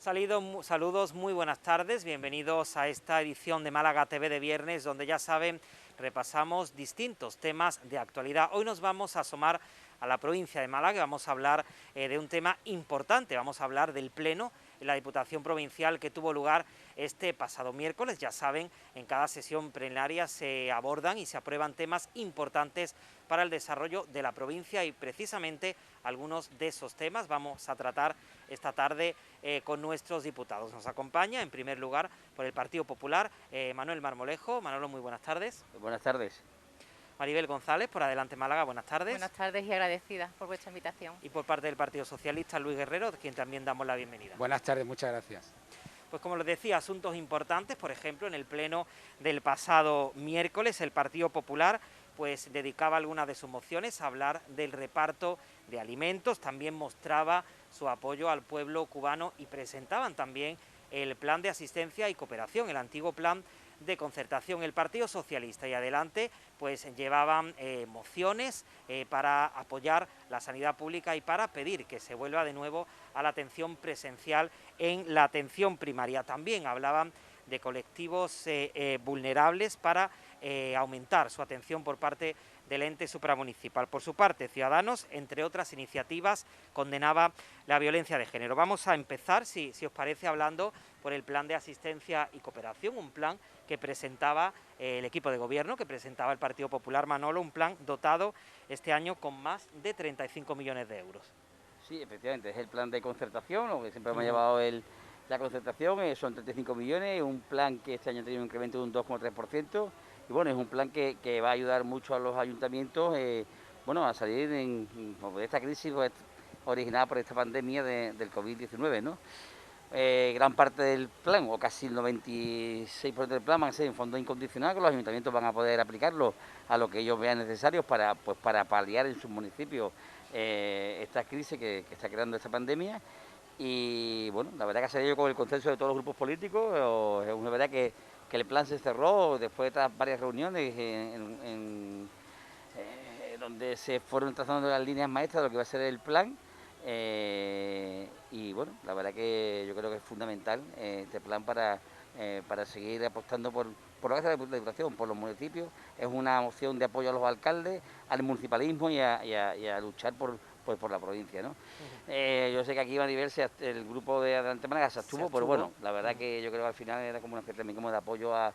Saludos, muy buenas tardes, bienvenidos a esta edición de Málaga TV de viernes, donde ya saben, repasamos distintos temas de actualidad. Hoy nos vamos a asomar a la provincia de Málaga y vamos a hablar de un tema importante, vamos a hablar del Pleno en la Diputación Provincial que tuvo lugar este pasado miércoles. Ya saben, en cada sesión plenaria se abordan y se aprueban temas importantes para el desarrollo de la provincia y precisamente algunos de esos temas vamos a tratar esta tarde con nuestros diputados. Nos acompaña en primer lugar por el Partido Popular Manuel Marmolejo. Manolo, muy buenas tardes. Buenas tardes. Maribel González, por Adelante Málaga, buenas tardes. Buenas tardes y agradecida por vuestra invitación. Y por parte del Partido Socialista, Luis Guerrero, a quien también damos la bienvenida. Buenas tardes, muchas gracias. Pues como les decía, asuntos importantes, por ejemplo, en el pleno del pasado miércoles, el Partido Popular pues dedicaba algunas de sus mociones a hablar del reparto de alimentos, también mostraba su apoyo al pueblo cubano y presentaban también el plan de asistencia y cooperación, el antiguo plan de concertación. El Partido Socialista y Adelante pues llevaban mociones para apoyar la sanidad pública y para pedir que se vuelva de nuevo a la atención presencial en la atención primaria. También hablaban de colectivos vulnerables para aumentar su atención por parte del ente supramunicipal. Por su parte, Ciudadanos, entre otras iniciativas, condenaba la violencia de género. Vamos a empezar, si os parece, hablando por el plan de asistencia y cooperación, un plan que presentaba el equipo de gobierno, que presentaba el Partido Popular. Manolo, un plan dotado este año con más de 35 millones de euros. Sí, efectivamente, es el plan de concertación, lo que siempre me ha llevado la concertación, son 35 millones, un plan que este año ha tenido un incremento de un 2,3%, y bueno, es un plan que va a ayudar mucho a los ayuntamientos a salir de esta crisis originada por esta pandemia del COVID-19, ¿no? Gran parte del plan, o casi el 96% del plan, van a ser en fondo incondicional, que los ayuntamientos van a poder aplicarlo a lo que ellos vean necesarios para paliar en sus municipios esta crisis que está creando esta pandemia. Y bueno, la verdad que ha salido con el consenso de todos los grupos políticos. Es una verdad que el plan se cerró después de varias reuniones donde se fueron trazando las líneas maestras de lo que va a ser el plan. Y bueno, la verdad que yo creo que es fundamental este plan para seguir apostando por lo que hace la Diputación, por los municipios. Es una moción de apoyo a los alcaldes, al municipalismo y a luchar por la provincia, ¿no? Yo sé que aquí Maribel, el grupo de Adelante Málaga se abstuvo, pero bueno, la verdad que yo creo que al final era como una especie también como de apoyo a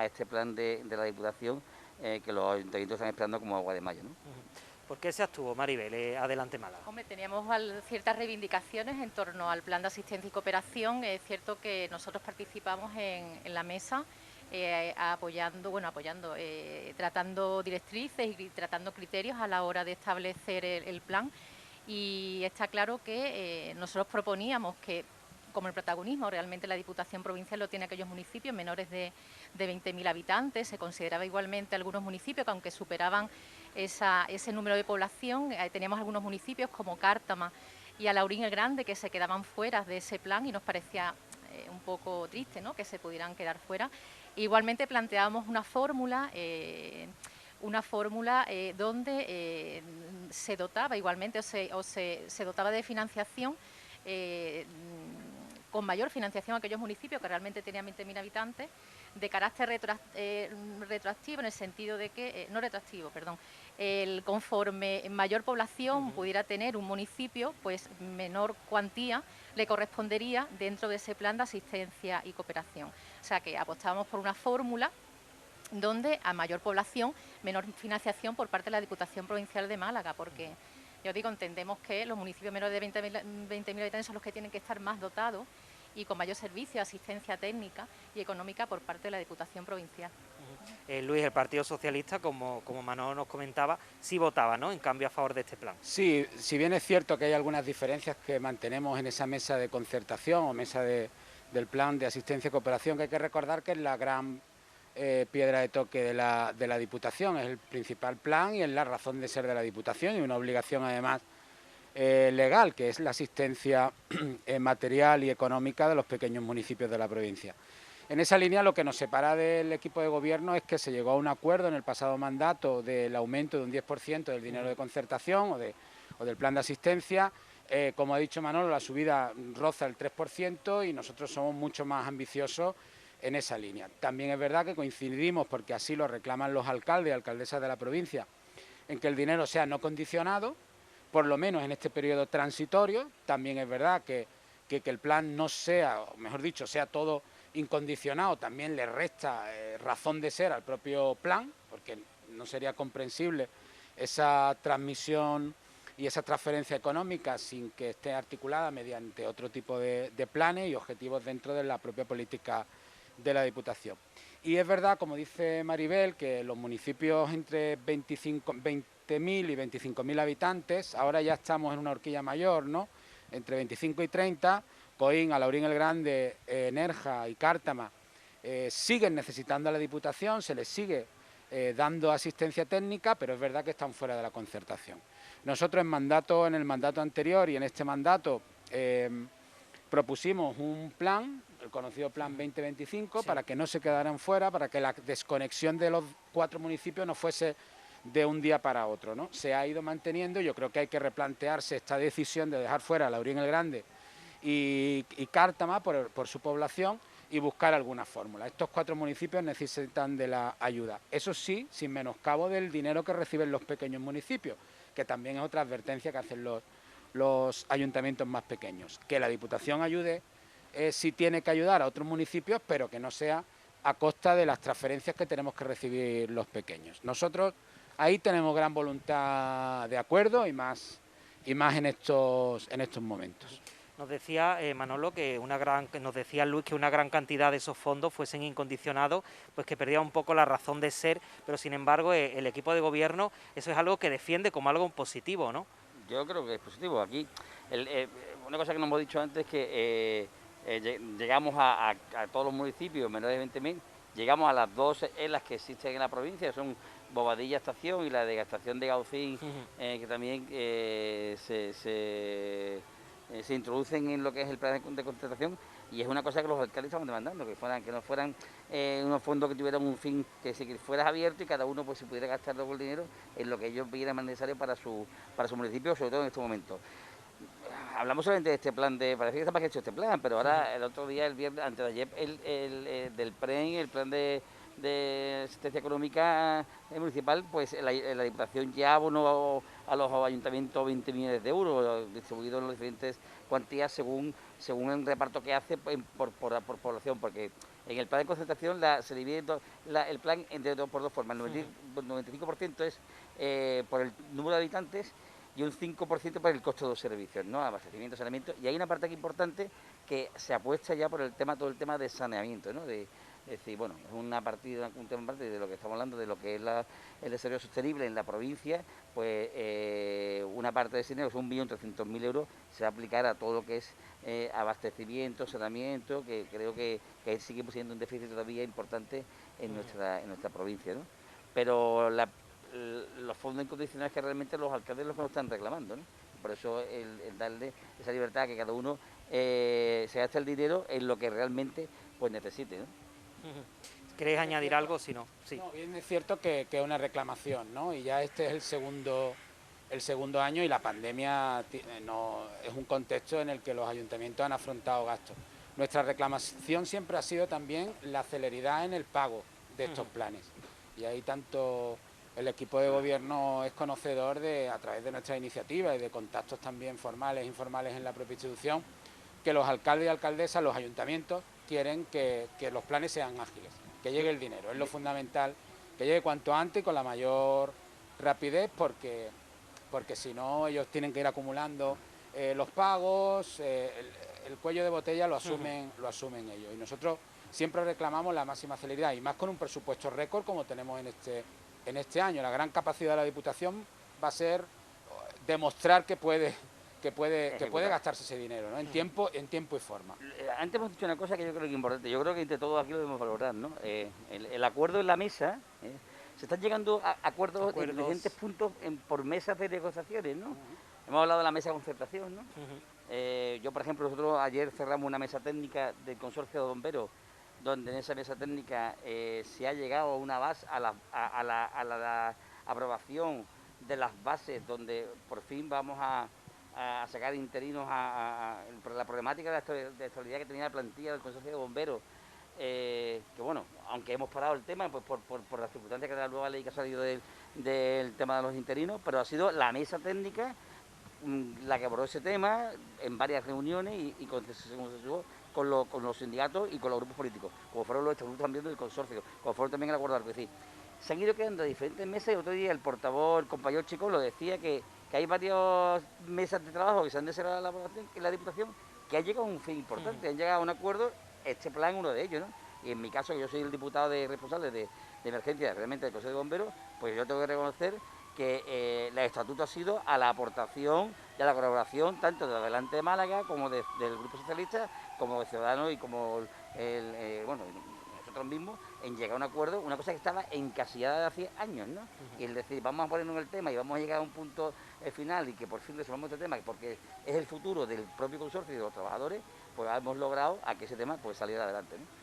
este plan de la Diputación que los ayuntamientos están esperando como agua de mayo, ¿no? ¿Por qué se abstuvo, Maribel, Adelante Málaga? Hombre, teníamos ciertas reivindicaciones en torno al plan de asistencia y cooperación. Es cierto que nosotros participamos en la mesa tratando directrices y tratando criterios a la hora de establecer el plan. Y está claro que nosotros proponíamos que, como el protagonismo realmente la Diputación Provincial lo tiene aquellos municipios menores de 20.000 habitantes, se consideraba igualmente algunos municipios que aunque superaban ese número de población, teníamos algunos municipios como Cártama y Alaurín el Grande que se quedaban fuera de ese plan y nos parecía un poco triste, ¿no?, que se pudieran quedar fuera. Igualmente planteábamos una fórmula donde se dotaba igualmente o se dotaba de financiación con mayor financiación a aquellos municipios que realmente tenían 20.000 habitantes, de carácter retroactivo, en el sentido de que, conforme mayor población pudiera tener un municipio, pues menor cuantía le correspondería dentro de ese plan de asistencia y cooperación. O sea que apostábamos por una fórmula donde a mayor población, menor financiación por parte de la Diputación Provincial de Málaga, porque yo digo, entendemos que los municipios menores de 20.000 habitantes son los que tienen que estar más dotados y con mayor servicio, asistencia técnica y económica por parte de la Diputación Provincial. Luis, el Partido Socialista, como Manolo nos comentaba, sí votaba, ¿no?, en cambio a favor de este plan. Sí, si bien es cierto que hay algunas diferencias que mantenemos en esa mesa de concertación o mesa del plan de asistencia y cooperación, que hay que recordar que es la gran piedra de toque de la Diputación, es el principal plan y es la razón de ser de la Diputación y una obligación además legal, que es la asistencia material y económica de los pequeños municipios de la provincia. En esa línea lo que nos separa del equipo de gobierno es que se llegó a un acuerdo en el pasado mandato del aumento de un 10% del dinero de concertación o del plan de asistencia Como ha dicho Manolo, la subida roza el 3% y nosotros somos mucho más ambiciosos en esa línea. También es verdad que coincidimos, porque así lo reclaman los alcaldes y alcaldesas de la provincia, en que el dinero sea no condicionado, por lo menos en este periodo transitorio. También es verdad que el plan no sea, o mejor dicho, sea todo incondicionado, también le resta razón de ser al propio plan, porque no sería comprensible esa transmisión y esa transferencia económica sin que esté articulada mediante otro tipo de planes y objetivos dentro de la propia política de la Diputación. Y es verdad, como dice Maribel, que los municipios entre 20.000 y 25.000 habitantes, ahora ya estamos en una horquilla mayor, ¿no? Entre 25 y 30, Coín, Alaurín el Grande, Nerja y Cártama siguen necesitando a la Diputación, se les sigue dando asistencia técnica, pero es verdad que están fuera de la concertación. Nosotros en el mandato anterior y en este mandato propusimos un plan, el conocido Plan 2025, sí, para que no se quedaran fuera, para que la desconexión de los 4 municipios no fuese de un día para otro, ¿no? Se ha ido manteniendo. Yo creo que hay que replantearse esta decisión de dejar fuera a Alaurín el Grande y Cártama por su población y buscar alguna fórmula. Estos 4 municipios necesitan de la ayuda. Eso sí, sin menoscabo del dinero que reciben los pequeños municipios, que también es otra advertencia que hacen los ayuntamientos más pequeños. Que la Diputación ayude, sí tiene que ayudar a otros municipios, pero que no sea a costa de las transferencias que tenemos que recibir los pequeños. Nosotros ahí tenemos gran voluntad de acuerdo y más en estos momentos. Nos decía Manolo que nos decía Luis que una gran cantidad de esos fondos fuesen incondicionados, pues que perdía un poco la razón de ser, pero sin embargo el equipo de gobierno eso es algo que defiende como algo positivo, ¿no? Yo creo que es positivo. Aquí una cosa que nos hemos dicho antes es que llegamos a todos los municipios menores de 20.000, llegamos a las 2 ELAs que existen en la provincia, que son Bobadilla Estación y la de Estación de Gaucín, que también se introducen en lo que es el plan de concertación, y es una cosa que los alcaldes estaban demandando, que no fueran unos fondos que tuvieran un fin, que fuera abierto y cada uno pues se pudiera gastar todo el dinero en lo que ellos vieran más necesario para su municipio, sobre todo en este momento. Hablamos solamente de este plan, parece que está más hecho este plan, pero ahora el otro día, el viernes, antes de ayer, del PREN, el plan de asistencia económica municipal, pues la Diputación ya abonó a los ayuntamientos 20 millones de euros, distribuidos en las diferentes cuantías según el reparto que hace por población, porque en el plan de concentración se divide el plan por 2 formas. El 95% es por el número de habitantes y un 5% por el costo de los servicios, ¿no? Abastecimiento, saneamiento. Y hay una parte aquí importante que se apuesta ya por todo el tema de saneamiento, ¿no? Es decir, bueno, es un tema aparte de lo que estamos hablando, de lo que es el desarrollo sostenible en la provincia, pues una parte de ese dinero, son 1.300.000 euros, se va a aplicar a todo lo que es abastecimiento, saneamiento, que creo que seguimos siendo un déficit todavía importante en nuestra provincia, ¿no? Pero los fondos incondicionales que realmente los alcaldes los están reclamando, ¿no? Por eso el darle esa libertad a que cada uno se gaste el dinero en lo que realmente pues necesite, ¿no? ¿Queréis añadir algo? Si no, sí. No, bien es cierto que es una reclamación, ¿no? Y ya este es el segundo año y la pandemia no es un contexto en el que los ayuntamientos han afrontado gastos. Nuestra reclamación siempre ha sido también la celeridad en el pago de estos planes. Y ahí tanto el equipo de gobierno es conocedor a través de nuestras iniciativas y de contactos también formales e informales en la propia institución, que los alcaldes y alcaldesas, los ayuntamientos, quieren que los planes sean ágiles, que llegue el dinero. Es lo fundamental, que llegue cuanto antes y con la mayor rapidez, porque si no ellos tienen que ir acumulando los pagos, el cuello de botella lo asumen ellos. Y nosotros siempre reclamamos la máxima celeridad, y más con un presupuesto récord como tenemos en este año. La gran capacidad de la Diputación va a ser demostrar que puede gastarse ese dinero, ¿no? en tiempo y forma. Antes hemos dicho una cosa que yo creo que es importante, yo creo que entre todos aquí lo debemos valorar, ¿no? El acuerdo en la mesa, se están llegando a acuerdos en diferentes puntos por mesas de negociaciones, ¿no? Hemos hablado de la mesa de concertación, ¿no? Yo, por ejemplo, nosotros ayer cerramos una mesa técnica del consorcio de bomberos, donde en esa mesa técnica se ha llegado a una base, a la aprobación de las bases, donde por fin vamos a a sacar interinos por la problemática de estabilidad que tenía la plantilla del Consorcio de Bomberos, que bueno, aunque hemos parado el tema pues por las circunstancias que da la nueva ley que ha salido del tema de los interinos, pero ha sido la mesa técnica la que abordó ese tema en varias reuniones y con los sindicatos y con los grupos políticos, como fueron los estatutos también del consorcio, como fueron también el acuerdo de Arco. Se han ido quedando diferentes mesas y otro día el portavoz, el compañero Chico, lo decía que hay varias mesas de trabajo que se han desarrollado en la Diputación que han llegado a un fin importante, han llegado a un acuerdo, este plan uno de ellos, ¿no? Y en mi caso, que yo soy el diputado responsable de emergencia realmente del Consejo de Bomberos, pues yo tengo que reconocer que el estatuto ha sido a la aportación y a la colaboración tanto de Adelante de Málaga como del Grupo Socialista, como de Ciudadanos y como nosotros mismos, en llegar a un acuerdo, una cosa que estaba encasillada de hace años, ¿no? Y el decir, vamos a ponernos en el tema y vamos a llegar a un punto final y que por fin resolvamos este tema, porque es el futuro del propio consorcio y de los trabajadores, pues hemos logrado a que ese tema pues saliera adelante, ¿no?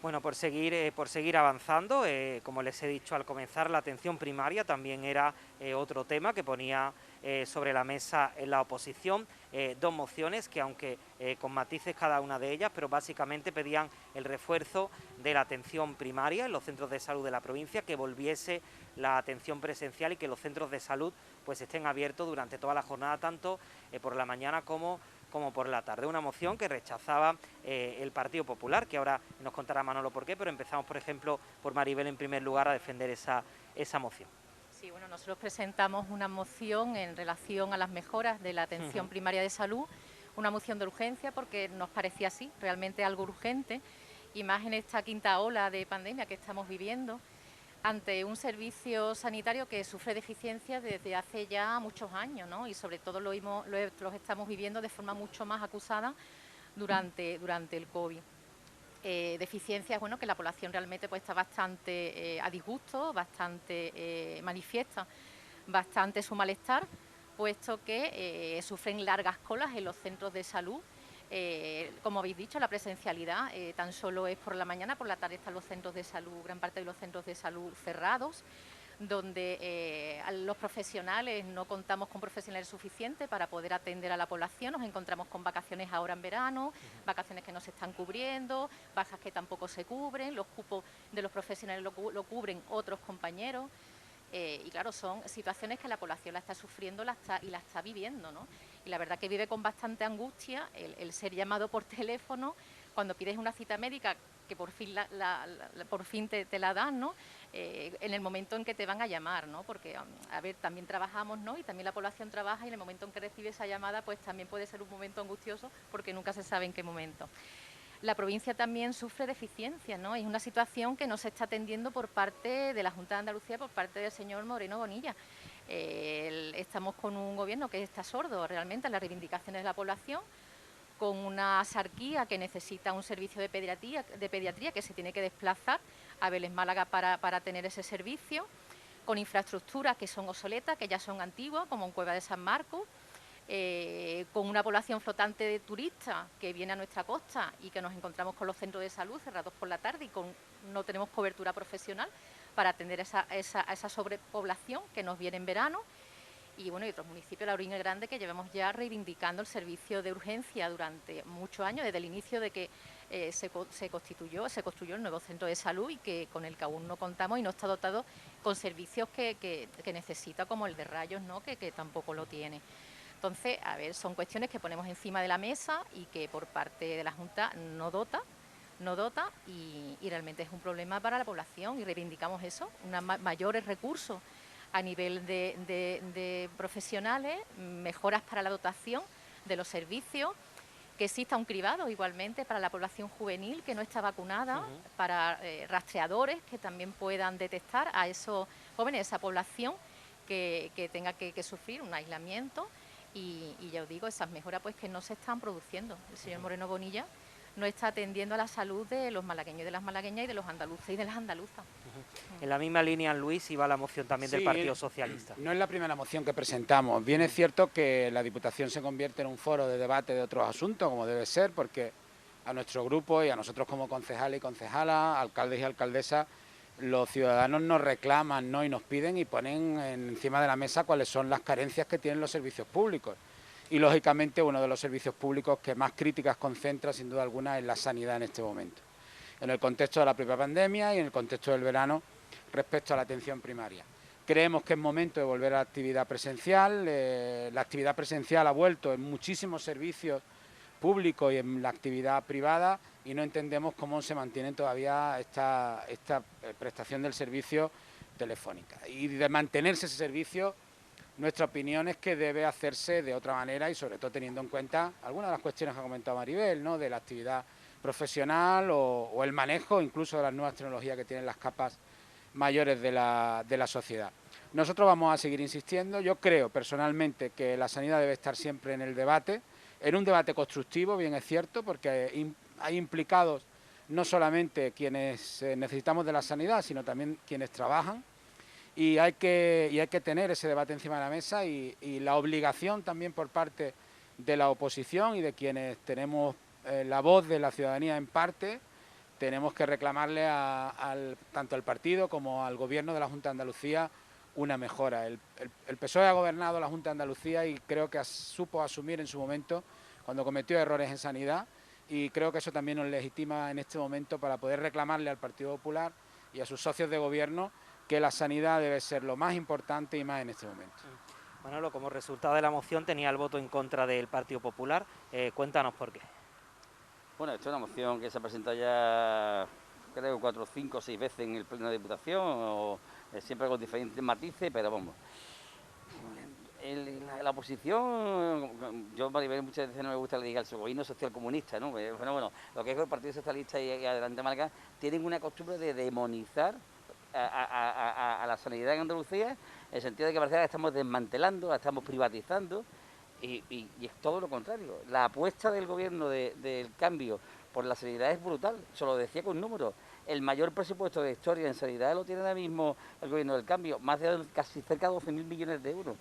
Bueno, por seguir avanzando, como les he dicho al comenzar, la atención primaria también era otro tema que ponía sobre la mesa en la oposición, dos mociones que aunque con matices cada una de ellas, pero básicamente pedían el refuerzo de la atención primaria en los centros de salud de la provincia, que volviese la atención presencial y que los centros de salud pues estén abiertos durante toda la jornada, tanto por la mañana como por la tarde. Una moción que rechazaba el Partido Popular, que ahora nos contará Manolo por qué, pero empezamos, por ejemplo, por Maribel en primer lugar a defender esa moción. Sí, bueno, nosotros presentamos una moción en relación a las mejoras de la atención primaria de salud, una moción de urgencia porque nos parecía así, realmente algo urgente, y más en esta quinta ola de pandemia que estamos viviendo, ante un servicio sanitario que sufre deficiencias desde hace ya muchos años, ¿no? Y sobre todo los estamos viviendo de forma mucho más acusada durante el COVID. Deficiencias, bueno, que la población realmente pues está bastante a disgusto, bastante manifiesta, bastante su malestar, puesto que sufren largas colas en los centros de salud. Como habéis dicho, la presencialidad tan solo es por la mañana, por la tarde están los centros de salud, gran parte de los centros de salud cerrados, donde los profesionales no contamos con profesionales suficientes para poder atender a la población. Nos encontramos con vacaciones ahora en verano, vacaciones que no se están cubriendo, bajas que tampoco se cubren, los cupos de los profesionales lo cubren otros compañeros. Y claro, son situaciones que la población la está sufriendo y la está viviendo, ¿no? Y la verdad que vive con bastante angustia el ser llamado por teléfono cuando pides una cita médica, que por fin por fin te la dan, ¿no? En el momento en que te van a llamar, ¿no? Porque, a ver, también trabajamos, ¿no? Y también la población trabaja, y en el momento en que recibe esa llamada, pues también puede ser un momento angustioso porque nunca se sabe en qué momento. La provincia también sufre deficiencias, ¿no? Es una situación que no se está atendiendo por parte de la Junta de Andalucía, por parte del señor Moreno Bonilla. Estamos con un gobierno que está sordo realmente a las reivindicaciones de la población, con una sarquía que necesita un servicio de pediatría que se tiene que desplazar a Vélez Málaga para tener ese servicio, con infraestructuras que son obsoletas, que ya son antiguas, como en Cueva de San Marcos, con una población flotante de turistas que viene a nuestra costa y que nos encontramos con los centros de salud cerrados por la tarde y no tenemos cobertura profesional para atender esa sobrepoblación que nos viene en verano. Y bueno, y otros municipios, La Orina Grande, que llevamos ya reivindicando el servicio de urgencia durante muchos años, desde el inicio de que se construyó el nuevo centro de salud, y que con el que aún no contamos y no está dotado con servicios que necesita, como el de rayos, ¿no? que tampoco lo tiene. Entonces, a ver, son cuestiones que ponemos encima de la mesa y que por parte de la Junta no dota y realmente es un problema para la población, y reivindicamos eso, mayores recursos a nivel de profesionales, mejoras para la dotación de los servicios, que exista un cribado igualmente para la población juvenil que no está vacunada, para rastreadores que también puedan detectar a esos jóvenes, esa población que tenga que sufrir un aislamiento. Y ya os digo, esas mejoras pues que no se están produciendo. El señor Moreno Bonilla no está atendiendo a la salud de los malagueños y de las malagueñas, y de los andaluces y de las andaluzas. En la misma línea, Luis, iba la moción también del Partido Socialista. No es la primera moción que presentamos. Bien es cierto que la Diputación se convierte en un foro de debate de otros asuntos, como debe ser, porque a nuestro grupo y a nosotros como concejales y concejalas, alcaldes y alcaldesas, los ciudadanos nos reclaman, ¿no?, y nos piden y ponen encima de la mesa cuáles son las carencias que tienen los servicios públicos. Y lógicamente uno de los servicios públicos que más críticas concentra sin duda alguna es la sanidad en este momento, en el contexto de la propia pandemia y en el contexto del verano respecto a la atención primaria. Creemos que es momento de volver a la actividad presencial. La actividad presencial ha vuelto en muchísimos servicios públicos y en la actividad privada, y no entendemos cómo se mantiene todavía esta prestación del servicio telefónica. Y de mantenerse ese servicio, nuestra opinión es que debe hacerse de otra manera y sobre todo teniendo en cuenta algunas de las cuestiones que ha comentado Maribel, ¿no?, de la actividad profesional o el manejo incluso de las nuevas tecnologías que tienen las capas mayores de la sociedad. Nosotros vamos a seguir insistiendo. Yo creo personalmente que la sanidad debe estar siempre en el debate, en un debate constructivo, bien es cierto, porque hay implicados no solamente quienes necesitamos de la sanidad, sino también quienes trabajan, y hay que tener ese debate encima de la mesa y la obligación también por parte de la oposición y de quienes tenemos la voz de la ciudadanía en parte, tenemos que reclamarle tanto al partido como al Gobierno de la Junta de Andalucía una mejora. El PSOE ha gobernado la Junta de Andalucía y creo que supo asumir en su momento cuando cometió errores en sanidad, y creo que eso también nos legitima en este momento para poder reclamarle al Partido Popular y a sus socios de gobierno que la sanidad debe ser lo más importante y más en este momento. Manolo, como resultado de la moción tenía el voto en contra del Partido Popular. Cuéntanos por qué. Bueno, esto es una moción que se ha presentado ya, creo, 4, 5, 6 veces en el Pleno de Diputación, siempre con diferentes matices, pero vamos. La oposición, yo Maribel muchas veces no me gusta que le diga el gobierno social comunista, ¿no? Bueno, lo que es el Partido Socialista y Adelante Málaga tienen una costumbre de demonizar a la sanidad en Andalucía, en el sentido de que parece que la estamos desmantelando, la estamos privatizando, y es todo lo contrario. La apuesta del gobierno del cambio por la sanidad es brutal, se lo decía con números. El mayor presupuesto de historia en sanidad lo tiene ahora mismo el gobierno del cambio, más de casi cerca de 12.000 millones de euros.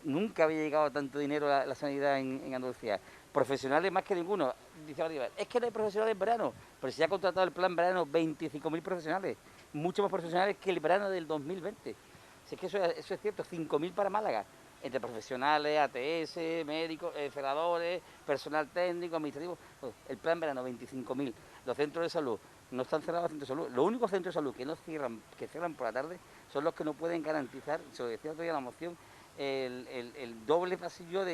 Nunca había llegado tanto dinero a la sanidad en Andalucía. Profesionales más que ninguno. Dice Maribel, es que no hay profesionales en verano, pero se ha contratado el plan verano 25.000 profesionales, mucho más profesionales que el verano del 2020. Si es que eso es cierto, 5.000 para Málaga, entre profesionales, ATS, médicos, celadores, personal técnico, administrativo. Pues, el plan verano 25.000. Los centros de salud no están cerrados, los centros de salud. Los únicos centros de salud que no cierran, que cierran por la tarde, son los que no pueden garantizar, se lo decía todavía la moción, el doble pasillo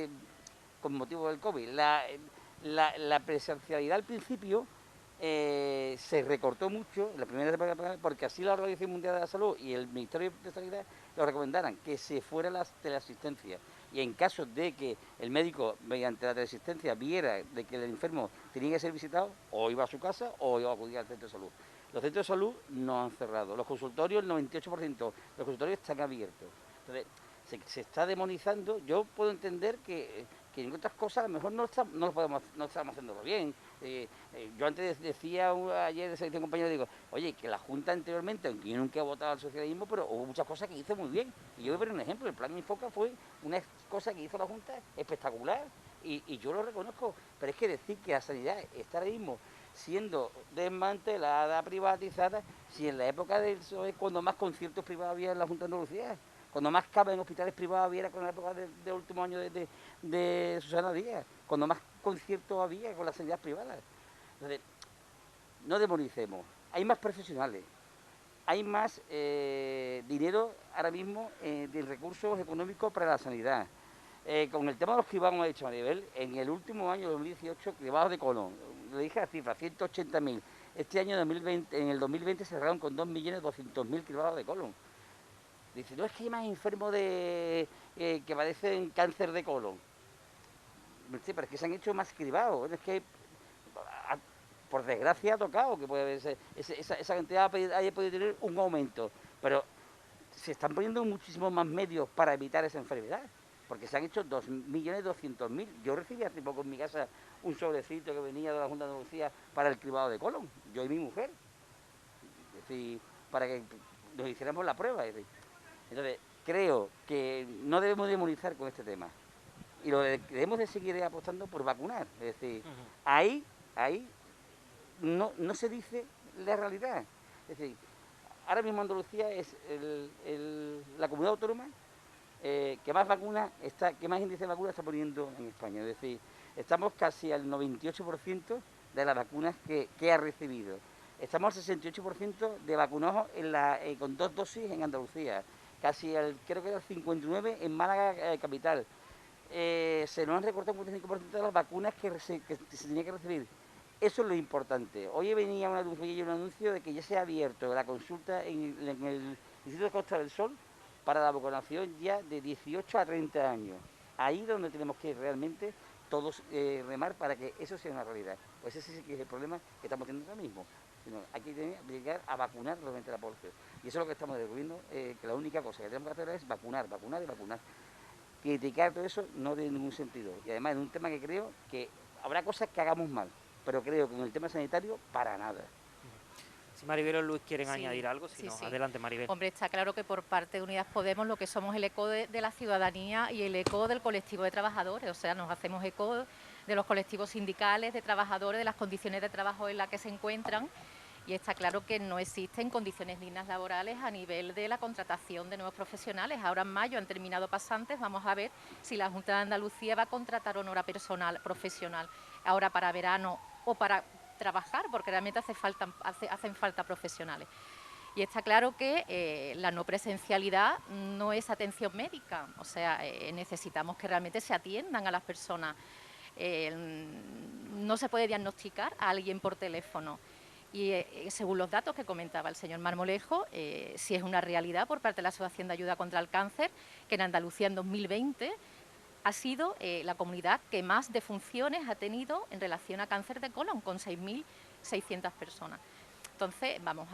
con motivo del COVID. La presencialidad al principio se recortó mucho en la primera época, porque así la Organización Mundial de la Salud y el Ministerio de Sanidad lo recomendaran, que se fuera la teleasistencia. Y en caso de que el médico, mediante la teleasistencia, viera de que el enfermo tenía que ser visitado, o iba a su casa o iba a acudir al centro de salud. Los centros de salud no han cerrado. Los consultorios, el 98% de los consultorios están abiertos. Entonces, se está demonizando. Yo puedo entender que en otras cosas a lo mejor no estamos haciéndolo bien. Yo antes decía, ayer decía un compañero, digo, oye, que la Junta anteriormente, aunque yo nunca he votado al socialismo, pero hubo muchas cosas que hizo muy bien. Y yo voy a ver un ejemplo, el plan Infoca fue una cosa que hizo la Junta espectacular, y yo lo reconozco, pero es que decir que la sanidad está ahora mismo siendo desmantelada, privatizada, si en la época del PSOE cuando más conciertos privados había en la Junta de Andalucía, cuando más camas en hospitales privados había con la época del último año de Susana Díaz, cuando más conciertos había con la sanidad privada. Entonces, no demonicemos, hay más profesionales, hay más dinero ahora mismo de recursos económicos para la sanidad. Con el tema de los cribados, como ha dicho Maribel, en el último año, 2018, cribados de colon, le dije la cifra, 180.000. Este año, en el 2020, se cerraron con 2.200.000 cribados de colon. Dice, no es que hay más enfermos que padecen cáncer de colon. Sí, pero es que se han hecho más cribados. Es que, por desgracia, ha tocado que puede haber esa cantidad haya podido tener un aumento. Pero se están poniendo muchísimos más medios para evitar esa enfermedad. Porque se han hecho 2.200.000. Yo recibí hace poco en mi casa un sobrecito que venía de la Junta de Andalucía para el cribado de colon. Yo y mi mujer. Es decir, para que nos hiciéramos la prueba. Entonces, creo que no debemos demonizar con este tema. Y debemos de seguir apostando por vacunar. Es decir, ahí no se dice la realidad. Es decir, ahora mismo Andalucía es la comunidad autónoma que más vacunas que más índice de vacunas está poniendo en España. Es decir, estamos casi al 98% de las vacunas que ha recibido. Estamos al 68% de vacunados con 2 dosis en Andalucía. Creo que era el 59% en Málaga capital. Se nos han recortado un 45% de las vacunas que se tenía que recibir. Eso es lo importante. Hoy venía un anuncio de que ya se ha abierto la consulta en el Instituto de Costa del Sol para la vacunación ya de 18 a 30 años. Ahí es donde tenemos que realmente todos remar para que eso sea una realidad. Pues ese sí que es el problema que estamos teniendo ahora mismo. Hay que llegar a vacunar realmente a la población. Y eso es lo que estamos descubriendo, que la única cosa que tenemos que hacer es vacunar, vacunar y vacunar. Criticar todo eso no tiene ningún sentido. Y además es un tema que creo que habrá cosas que hagamos mal, pero creo que en el tema sanitario, para nada. Si Maribel o Luis quieren Sí, añadir algo, si sí, no, sí. adelante Maribel. Hombre, está claro que por parte de Unidas Podemos lo que somos el eco de la ciudadanía y el eco del colectivo de trabajadores, o sea, nos hacemos eco de los colectivos sindicales, de trabajadores, de las condiciones de trabajo en las que se encuentran, y está claro que no existen condiciones dignas laborales a nivel de la contratación de nuevos profesionales. Ahora en mayo han terminado pasantes, vamos a ver si la Junta de Andalucía va a contratar honora personal profesional ahora para verano o para trabajar, porque realmente hacen falta profesionales. Y está claro que la no presencialidad no es atención médica, o sea, necesitamos que realmente se atiendan a las personas. No se puede diagnosticar a alguien por teléfono. Y según los datos que comentaba el señor Marmolejo, sí es una realidad por parte de la Asociación de Ayuda contra el Cáncer, que en Andalucía en 2020 ha sido la comunidad que más defunciones ha tenido en relación a cáncer de colon, con 6.600 personas. Entonces, vamos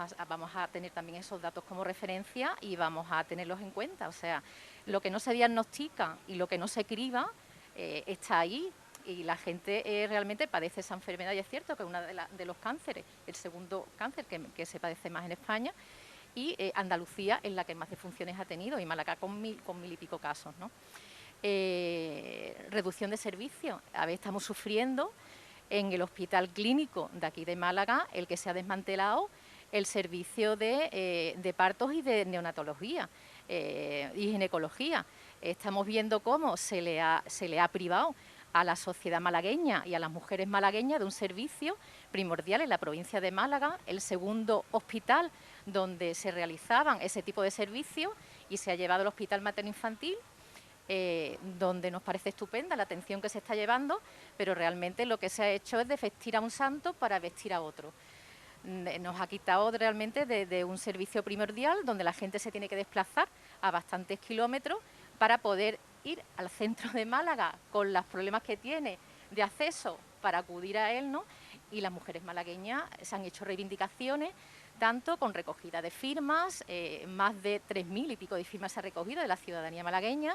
a tener también esos datos como referencia y vamos a tenerlos en cuenta. O sea, lo que no se diagnostica y lo que no se criba está ahí, y la gente realmente padece esa enfermedad, y es cierto que es uno de los cánceres, el segundo cáncer que se padece más en España, y Andalucía es la que más defunciones ha tenido, y Málaga con mil y pico casos, ¿no? Reducción de servicios. A ver, estamos sufriendo en el Hospital Clínico de aquí de Málaga, el que se ha desmantelado el servicio de partos y de neonatología y ginecología. Estamos viendo cómo se le ha privado a la sociedad malagueña y a las mujeres malagueñas de un servicio primordial en la provincia de Málaga, el segundo hospital donde se realizaban ese tipo de servicios, y se ha llevado al Hospital Materno-Infantil, donde nos parece estupenda la atención que se está llevando, pero realmente lo que se ha hecho es de vestir a un santo para vestir a otro. Nos ha quitado realmente de un servicio primordial donde la gente se tiene que desplazar a bastantes kilómetros para poder ir al centro de Málaga con los problemas que tiene de acceso para acudir a él, ¿no? Y las mujeres malagueñas se han hecho reivindicaciones, tanto con recogida de firmas, más de 3.000 y pico de firmas se ha recogido de la ciudadanía malagueña,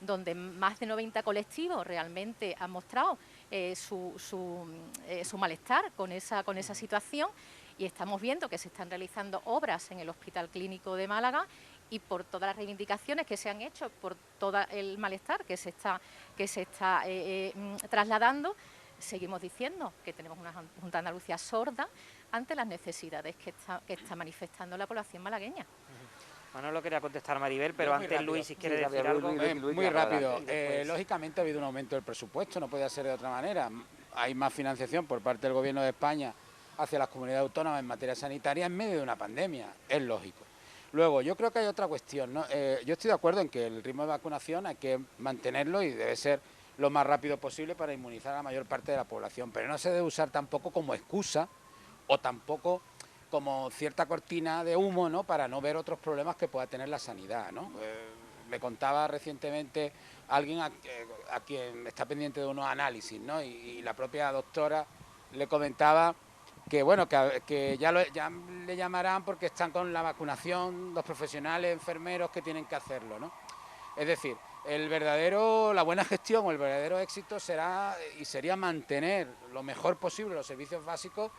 donde más de 90 colectivos realmente han mostrado su malestar con esa situación, y estamos viendo que se están realizando obras en el Hospital Clínico de Málaga, y por todas las reivindicaciones que se han hecho, por todo el malestar que se está trasladando, seguimos diciendo que tenemos una Junta de Andalucía sorda ante las necesidades que está manifestando la población malagueña. Manolo quería contestar Maribel, pero antes Luis, si quiere decir algo. Muy rápido. Lógicamente ha habido un aumento del presupuesto, no podía ser de otra manera. Hay más financiación por parte del Gobierno de España hacia las comunidades autónomas en materia sanitaria en medio de una pandemia, es lógico. Luego, yo creo que hay otra cuestión, ¿no? Yo estoy de acuerdo en que el ritmo de vacunación hay que mantenerlo y debe ser lo más rápido posible para inmunizar a la mayor parte de la población, pero no se debe usar tampoco como excusa o tampoco como cierta cortina de humo, ¿no?, para no ver otros problemas que pueda tener la sanidad, ¿no? Me contaba recientemente alguien a quien está pendiente de unos análisis, ¿no?, y la propia doctora le comentaba que bueno, que ya le llamarán porque están con la vacunación los profesionales, enfermeros que tienen que hacerlo, ¿no? Es decir, la buena gestión o el verdadero éxito sería mantener lo mejor posible los servicios básicos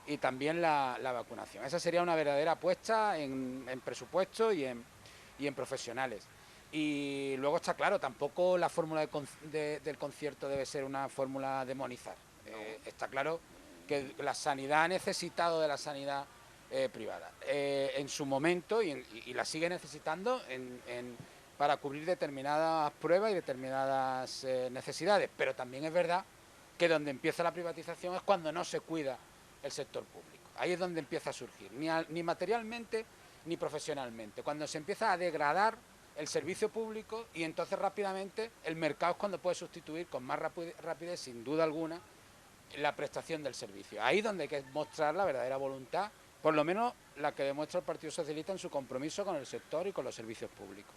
y también la vacunación. Esa sería una verdadera apuesta en presupuesto y en profesionales. Y luego está claro, tampoco la fórmula del concierto debe ser una fórmula demonizar. Está claro que la sanidad ha necesitado de la sanidad privada. En su momento, y la sigue necesitando para cubrir determinadas pruebas y determinadas necesidades, pero también es verdad que donde empieza la privatización es cuando no se cuida el sector público. Ahí es donde empieza a surgir, ni materialmente ni profesionalmente, cuando se empieza a degradar el servicio público y entonces rápidamente el mercado es cuando puede sustituir con más rapidez, sin duda alguna, la prestación del servicio. Ahí es donde hay que mostrar la verdadera voluntad, por lo menos la que demuestra el Partido Socialista en su compromiso con el sector y con los servicios públicos.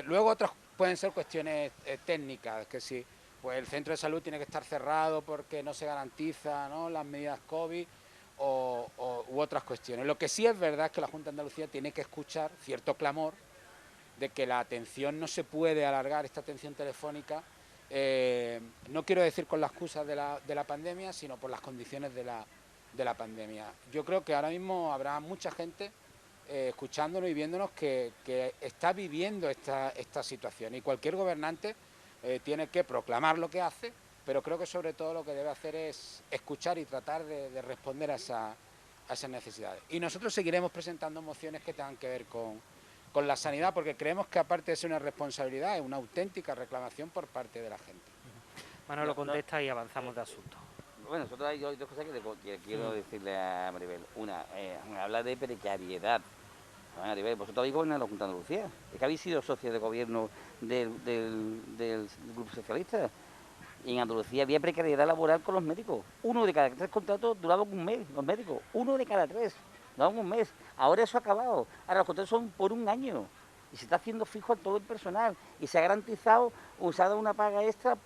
Luego otras pueden ser cuestiones técnicas, que si pues el centro de salud tiene que estar cerrado porque no se garantiza, ¿no?, las medidas COVID u otras cuestiones. Lo que sí es verdad es que la Junta de Andalucía tiene que escuchar cierto clamor de que la atención no se puede alargar, esta atención telefónica, no quiero decir con la excusa de la pandemia, sino por las condiciones de la pandemia. Yo creo que ahora mismo habrá mucha gente escuchándonos y viéndonos que está viviendo esta situación, y cualquier gobernante tiene que proclamar lo que hace, pero creo que sobre todo lo que debe hacer es escuchar y tratar de responder a esas necesidades. Y nosotros seguiremos presentando mociones que tengan que ver con la sanidad, porque creemos que aparte de ser una responsabilidad, es una auténtica reclamación por parte de la gente. Manolo contesta y avanzamos de asunto. Bueno, nosotros hay dos cosas que quiero decirle a Maribel. Una, habla de precariedad. Maribel, vosotros habéis gobernado la Junta de Andalucía. Es que habéis sido socios de gobierno del Grupo Socialista. Y en Andalucía había precariedad laboral con los médicos. 1 de cada 3 contratos duraban un mes, los médicos. 1 de cada 3 duraban un mes. Ahora eso ha acabado. Ahora los contratos son por 1 año. Y se está haciendo fijo a todo el personal. Y se ha garantizado usada una paga extra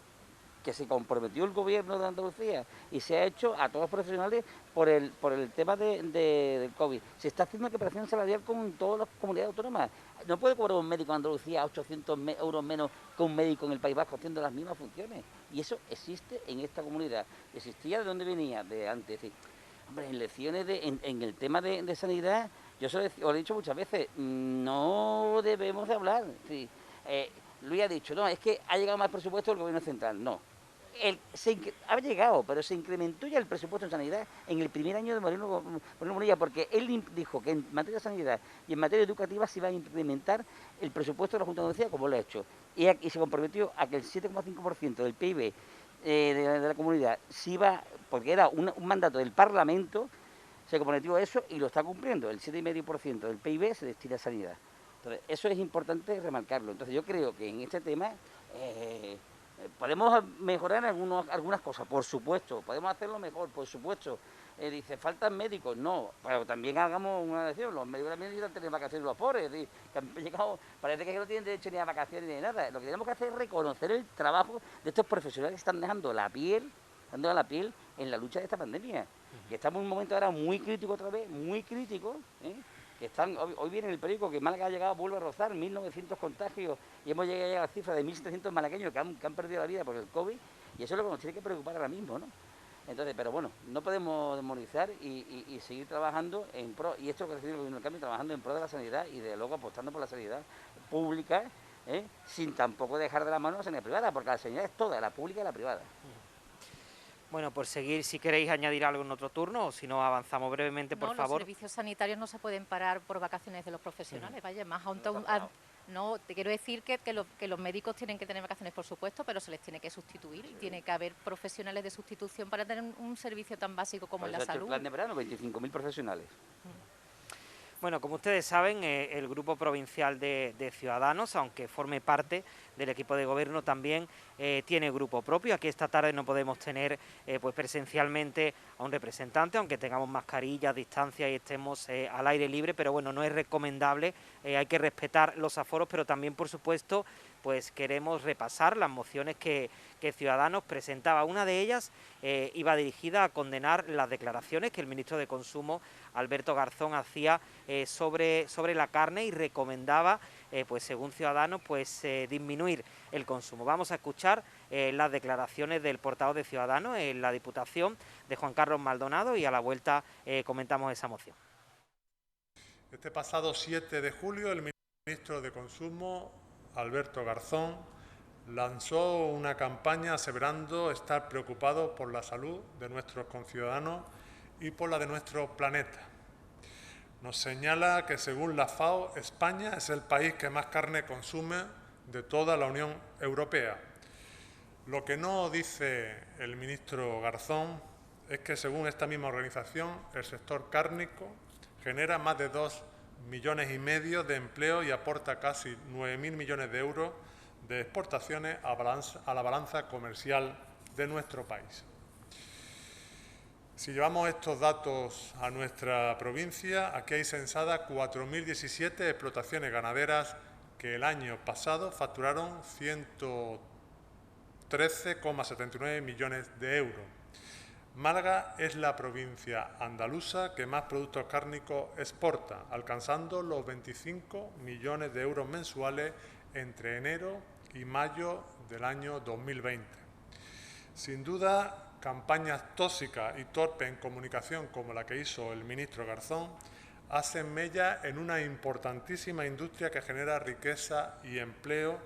que se comprometió el gobierno de Andalucía y se ha hecho a todos los profesionales por el tema del COVID. Se está haciendo equiparación salarial con todas las comunidades autónomas. No puede cobrar un médico en Andalucía 800 euros menos que un médico en el País Vasco haciendo las mismas funciones. Y eso existe en esta comunidad. Existía de donde venía, de antes. Es decir, hombre, en lecciones en el tema de sanidad, yo os lo he dicho muchas veces, no debemos de hablar. Sí, Luis ha dicho, no, es que ha llegado más presupuesto del gobierno central. No. Ha llegado, pero se incrementó ya el presupuesto en sanidad en el primer año de Moreno Bonilla, porque él dijo que en materia de sanidad y en materia educativa se iba a incrementar el presupuesto de la Junta de Andalucía, como lo ha hecho, y se comprometió a que el 7,5% del PIB de la comunidad se iba, porque era un mandato del Parlamento, se comprometió a eso y lo está cumpliendo. El 7,5% del PIB se destina a sanidad. Entonces, eso es importante remarcarlo. Entonces, yo creo que en este tema podemos mejorar algunas cosas, por supuesto, podemos hacerlo mejor, por supuesto. Dice, faltan médicos, no, pero también hagamos una decisión, los médicos también necesitan tener vacaciones los pobres, que han llegado, parece que no tienen derecho ni a vacaciones ni a nada. Lo que tenemos que hacer es reconocer el trabajo de estos profesionales que están dejando la piel en la lucha de esta pandemia. Y estamos en un momento ahora muy crítico otra vez, muy crítico, que están, hoy viene el periódico que Málaga ha llegado, vuelve a rozar 1.900 contagios y hemos llegado a la cifra de 1.700 malagueños que han perdido la vida por el COVID, y eso es lo que nos tiene que preocupar ahora mismo, ¿no? Entonces, pero bueno, no podemos demonizar y seguir trabajando en pro, y esto es lo que decir el gobierno del cambio, trabajando en pro de la sanidad y de luego apostando por la sanidad pública, sin tampoco dejar de la mano la sanidad privada, porque la sanidad es toda, la pública y la privada. Bueno, por seguir, si queréis añadir algo en otro turno, o si no, avanzamos brevemente, por favor. Los servicios sanitarios no se pueden parar por vacaciones de los profesionales, vaya, más aún. No, te quiero decir que los médicos tienen que tener vacaciones, por supuesto, pero se les tiene que sustituir y tiene que haber profesionales de sustitución para tener un servicio tan básico como la salud. El plan de verano, 25.000 profesionales. Bueno, como ustedes saben, el Grupo Provincial de Ciudadanos, aunque forme parte del equipo de gobierno, también tiene grupo propio. Aquí esta tarde no podemos tener pues presencialmente a un representante, aunque tengamos mascarillas, distancia y estemos al aire libre, pero bueno, no es recomendable, hay que respetar los aforos, pero también, por supuesto, pues queremos repasar las mociones que Ciudadanos presentaba. Una de ellas iba dirigida a condenar las declaraciones que el ministro de Consumo, Alberto Garzón, hacía sobre la carne y recomendaba, pues según Ciudadanos, pues disminuir el consumo. Vamos a escuchar las declaraciones del portavoz de Ciudadanos en la Diputación, de Juan Carlos Maldonado, y a la vuelta comentamos esa moción. Este pasado 7 de julio, el ministro de Consumo, Alberto Garzón, lanzó una campaña aseverando estar preocupado por la salud de nuestros conciudadanos y por la de nuestro planeta. nos señala que según la FAO, España es el país que más carne consume de toda la Unión Europea. Lo que no dice el ministro Garzón es que, según esta misma organización, el sector cárnico genera más de 2,5 millones de empleo y aporta casi 9.000 millones de euros de exportaciones a la balanza comercial de nuestro país. Si llevamos estos datos a nuestra provincia, aquí hay censadas 4.017 explotaciones ganaderas que el año pasado facturaron 113,79 millones de euros. Málaga es la provincia andaluza que más productos cárnicos exporta, alcanzando los 25 millones de euros mensuales entre enero y mayo del año 2020. Sin duda, campañas tóxicas y torpes en comunicación como la que hizo el ministro Garzón hacen mella en una importantísima industria que genera riqueza y empleo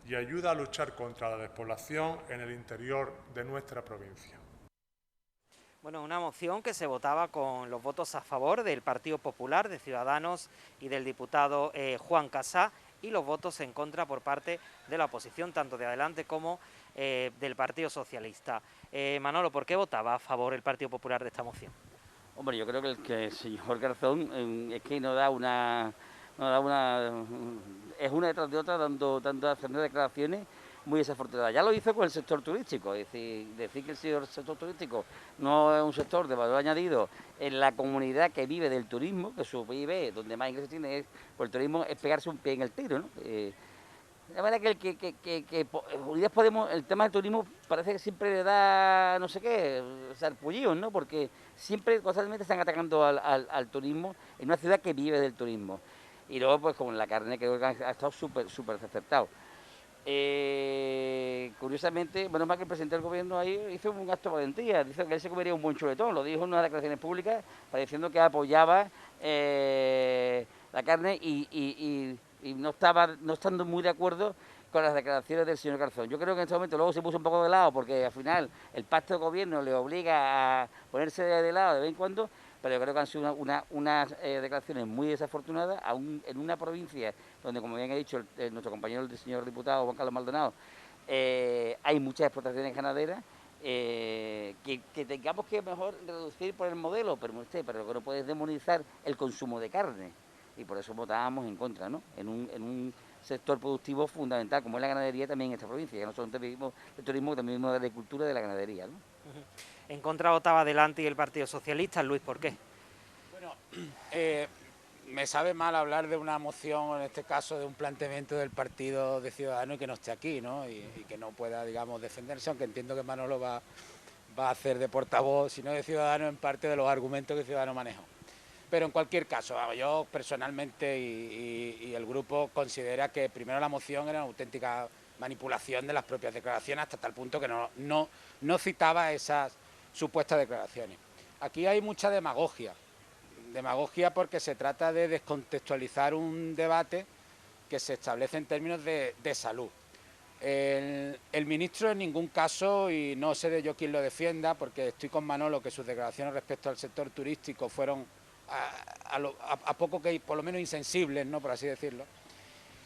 y ayuda a luchar contra la despoblación en el interior de nuestra provincia. Bueno, una moción que se votaba con los votos a favor del Partido Popular, de Ciudadanos y del diputado Juan Casá, y los votos en contra por parte de la oposición, tanto de Adelante como del Partido Socialista. Manolo, ¿por qué votaba a favor el Partido Popular de esta moción? Hombre, yo creo que el señor Garzón es que no da una... es una detrás de otra haciendo declaraciones muy desafortunadas. Ya lo hizo con el sector turístico, es decir que el sector turístico no es un sector de valor añadido en la comunidad que vive del turismo, que su PIB, donde más ingresos tiene por el turismo, es pegarse un pie en el tiro, ¿no? La verdad que Unidas Podemos, el tema del turismo parece que siempre le da, no sé qué, sarpullidos, ¿no? Porque siempre constantemente están atacando al turismo en una ciudad que vive del turismo. Y luego, pues con la carne, creo que ha estado súper acertado. Curiosamente, menos mal que el presidente del gobierno ahí hizo un acto de valentía, dice que él se comería un buen chuletón, lo dijo en unas declaraciones públicas, diciendo que apoyaba la carne y no estando muy de acuerdo con las declaraciones del señor Garzón. Yo creo que en este momento luego se puso un poco de lado porque al final el pacto de gobierno le obliga a ponerse de lado de vez en cuando, pero yo creo que han sido unas declaraciones muy desafortunadas en una provincia donde, como bien ha dicho nuestro compañero el señor diputado Juan Carlos Maldonado, hay muchas explotaciones ganaderas, que tengamos que mejor reducir por el modelo, pero que no puedes demonizar el consumo de carne. Y por eso votábamos en contra, ¿no? En un sector productivo fundamental, como es la ganadería también en esta provincia, que no solo vivimos del turismo, también vivimos de la agricultura y de la ganadería, ¿no? En contra votaba Adelante y el Partido Socialista. Luis, ¿por qué? Bueno, me sabe mal hablar de una moción, en este caso de un planteamiento del Partido de Ciudadanos y que no esté aquí, ¿no? Y que no pueda, digamos, defenderse, aunque entiendo que Manolo va a hacer de portavoz, si no de Ciudadanos, en parte de los argumentos que Ciudadanos manejó. Pero en cualquier caso, yo personalmente y el grupo considera que primero la moción era una auténtica manipulación de las propias declaraciones hasta tal punto que no citaba esas supuestas declaraciones. Aquí hay mucha demagogia porque se trata de descontextualizar un debate que se establece en términos de salud. El ministro en ningún caso, y no sé yo quién lo defienda, porque estoy con Manolo, que sus declaraciones respecto al sector turístico fueron a poco que por lo menos insensibles, ¿no?, por así decirlo.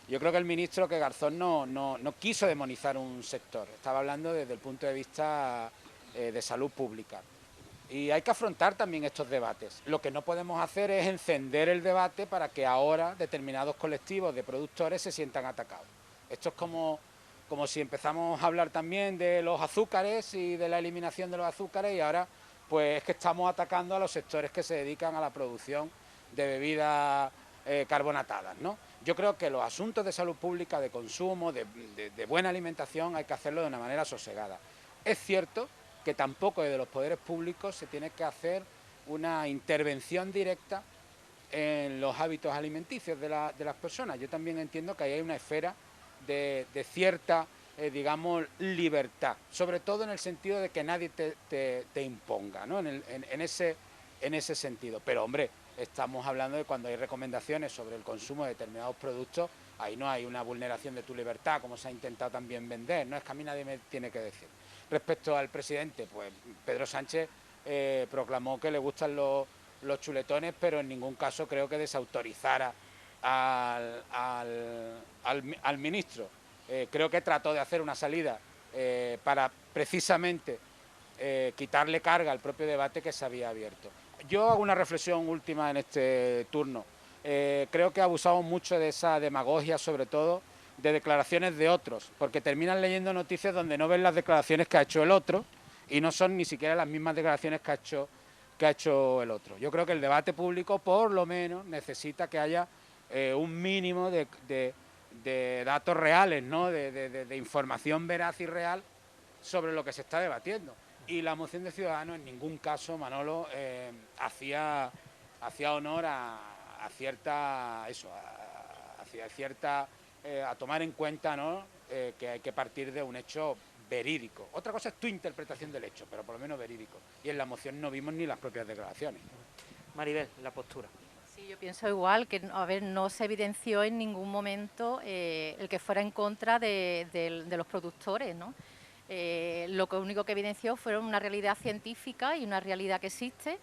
Yo creo que el ministro, que Garzón no quiso demonizar un sector, estaba hablando desde el punto de vista de salud pública. Y hay que afrontar también estos debates. Lo que no podemos hacer es encender el debate para que ahora determinados colectivos de productores se sientan atacados. Esto es como si empezamos a hablar también de los azúcares y de la eliminación de los azúcares y ahora pues es que estamos atacando a los sectores que se dedican a la producción de bebidas carbonatadas, ¿no? Yo creo que los asuntos de salud pública, de consumo, de buena alimentación, hay que hacerlo de una manera sosegada. Es cierto que tampoco desde los poderes públicos se tiene que hacer una intervención directa en los hábitos alimenticios de las personas. Yo también entiendo que ahí hay una esfera de cierta digamos, libertad, sobre todo en el sentido de que nadie te imponga, ¿no? En ese sentido. Pero, hombre, estamos hablando de cuando hay recomendaciones sobre el consumo de determinados productos, ahí no hay una vulneración de tu libertad, como se ha intentado también vender, no es que a mí nadie me tiene que decir. Respecto al presidente, pues Pedro Sánchez proclamó que le gustan los los chuletones, pero en ningún caso creo que desautorizara al ministro. Creo que trató de hacer una salida para precisamente quitarle carga al propio debate que se había abierto. Yo hago una reflexión última en este turno. Creo que abusamos mucho de esa demagogia, sobre todo de declaraciones de otros, porque terminan leyendo noticias donde no ven las declaraciones que ha hecho el otro y no son ni siquiera las mismas declaraciones que ha hecho el otro. Yo creo que el debate público, por lo menos, necesita que haya un mínimo de datos reales, ¿no? de información veraz y real sobre lo que se está debatiendo. Y la moción de Ciudadanos en ningún caso, Manolo, hacía honor a tomar en cuenta, ¿no? Que hay que partir de un hecho verídico. Otra cosa es tu interpretación del hecho, pero por lo menos verídico. Y en la moción no vimos ni las propias declaraciones. Maribel, la postura. Sí, yo pienso igual, que a ver, no se evidenció en ningún momento el que fuera en contra de los productores, ¿no? Lo único que evidenció fueron una realidad científica y una realidad que existe,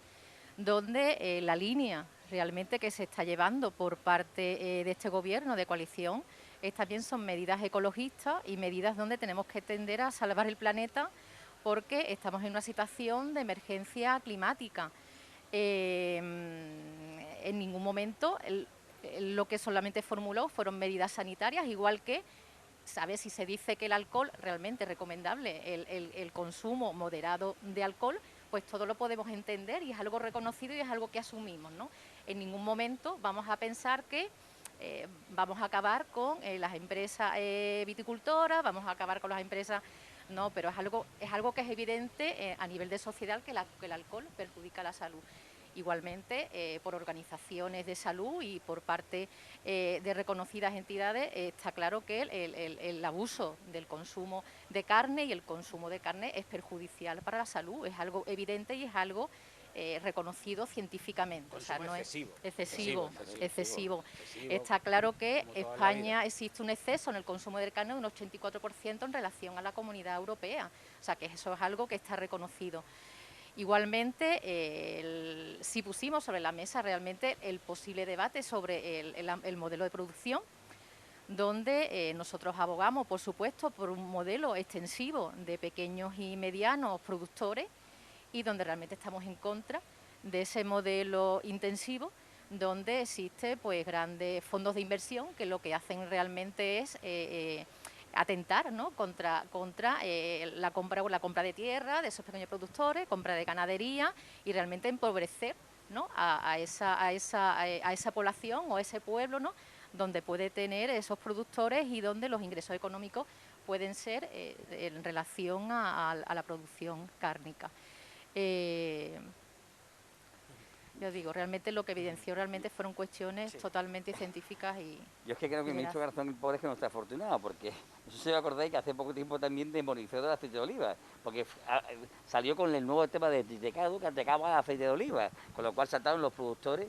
donde la línea realmente que se está llevando por parte de este gobierno de coalición también son medidas ecologistas y medidas donde tenemos que tender a salvar el planeta porque estamos en una situación de emergencia climática. En ningún momento lo que solamente formuló fueron medidas sanitarias, igual que, ¿sabes? Si se dice que el alcohol realmente es recomendable, el consumo moderado de alcohol, pues todo lo podemos entender y es algo reconocido y es algo que asumimos, ¿no? En ningún momento vamos a pensar que vamos a acabar con las empresas viticultoras, vamos a acabar con las empresas... No, pero es algo que es evidente a nivel de sociedad que el alcohol perjudica la salud. Igualmente, por organizaciones de salud y por parte de reconocidas entidades, está claro que el abuso del consumo de carne y el consumo de carne es perjudicial para la salud. Es algo evidente y es algo reconocido científicamente. O sea, no excesivo. Excesivo. Está claro que España existe un exceso en el consumo de carne de un 84% en relación a la Comunidad Europea. O sea, que eso es algo que está reconocido. Igualmente, sí pusimos sobre la mesa realmente el posible debate sobre el modelo de producción, donde nosotros abogamos, por supuesto, por un modelo extensivo de pequeños y medianos productores y donde realmente estamos en contra de ese modelo intensivo, donde existe pues grandes fondos de inversión que lo que hacen realmente es atentar, ¿no? contra la compra de tierra de esos pequeños productores, compra de ganadería y realmente empobrecer, ¿no? a esa población o a ese pueblo, ¿no? donde puede tener esos productores y donde los ingresos económicos pueden ser en relación a la producción cárnica. Yo digo, realmente lo que evidenció realmente fueron cuestiones totalmente científicas y... Yo es que creo que el ministro Garzón, el pobre, es que no está afortunado, porque no sé si os acordáis que hace poco tiempo también demonizó el aceite de oliva, porque salió con el nuevo tema de Tritecado, que atacaba el aceite de oliva, con lo cual saltaron los productores,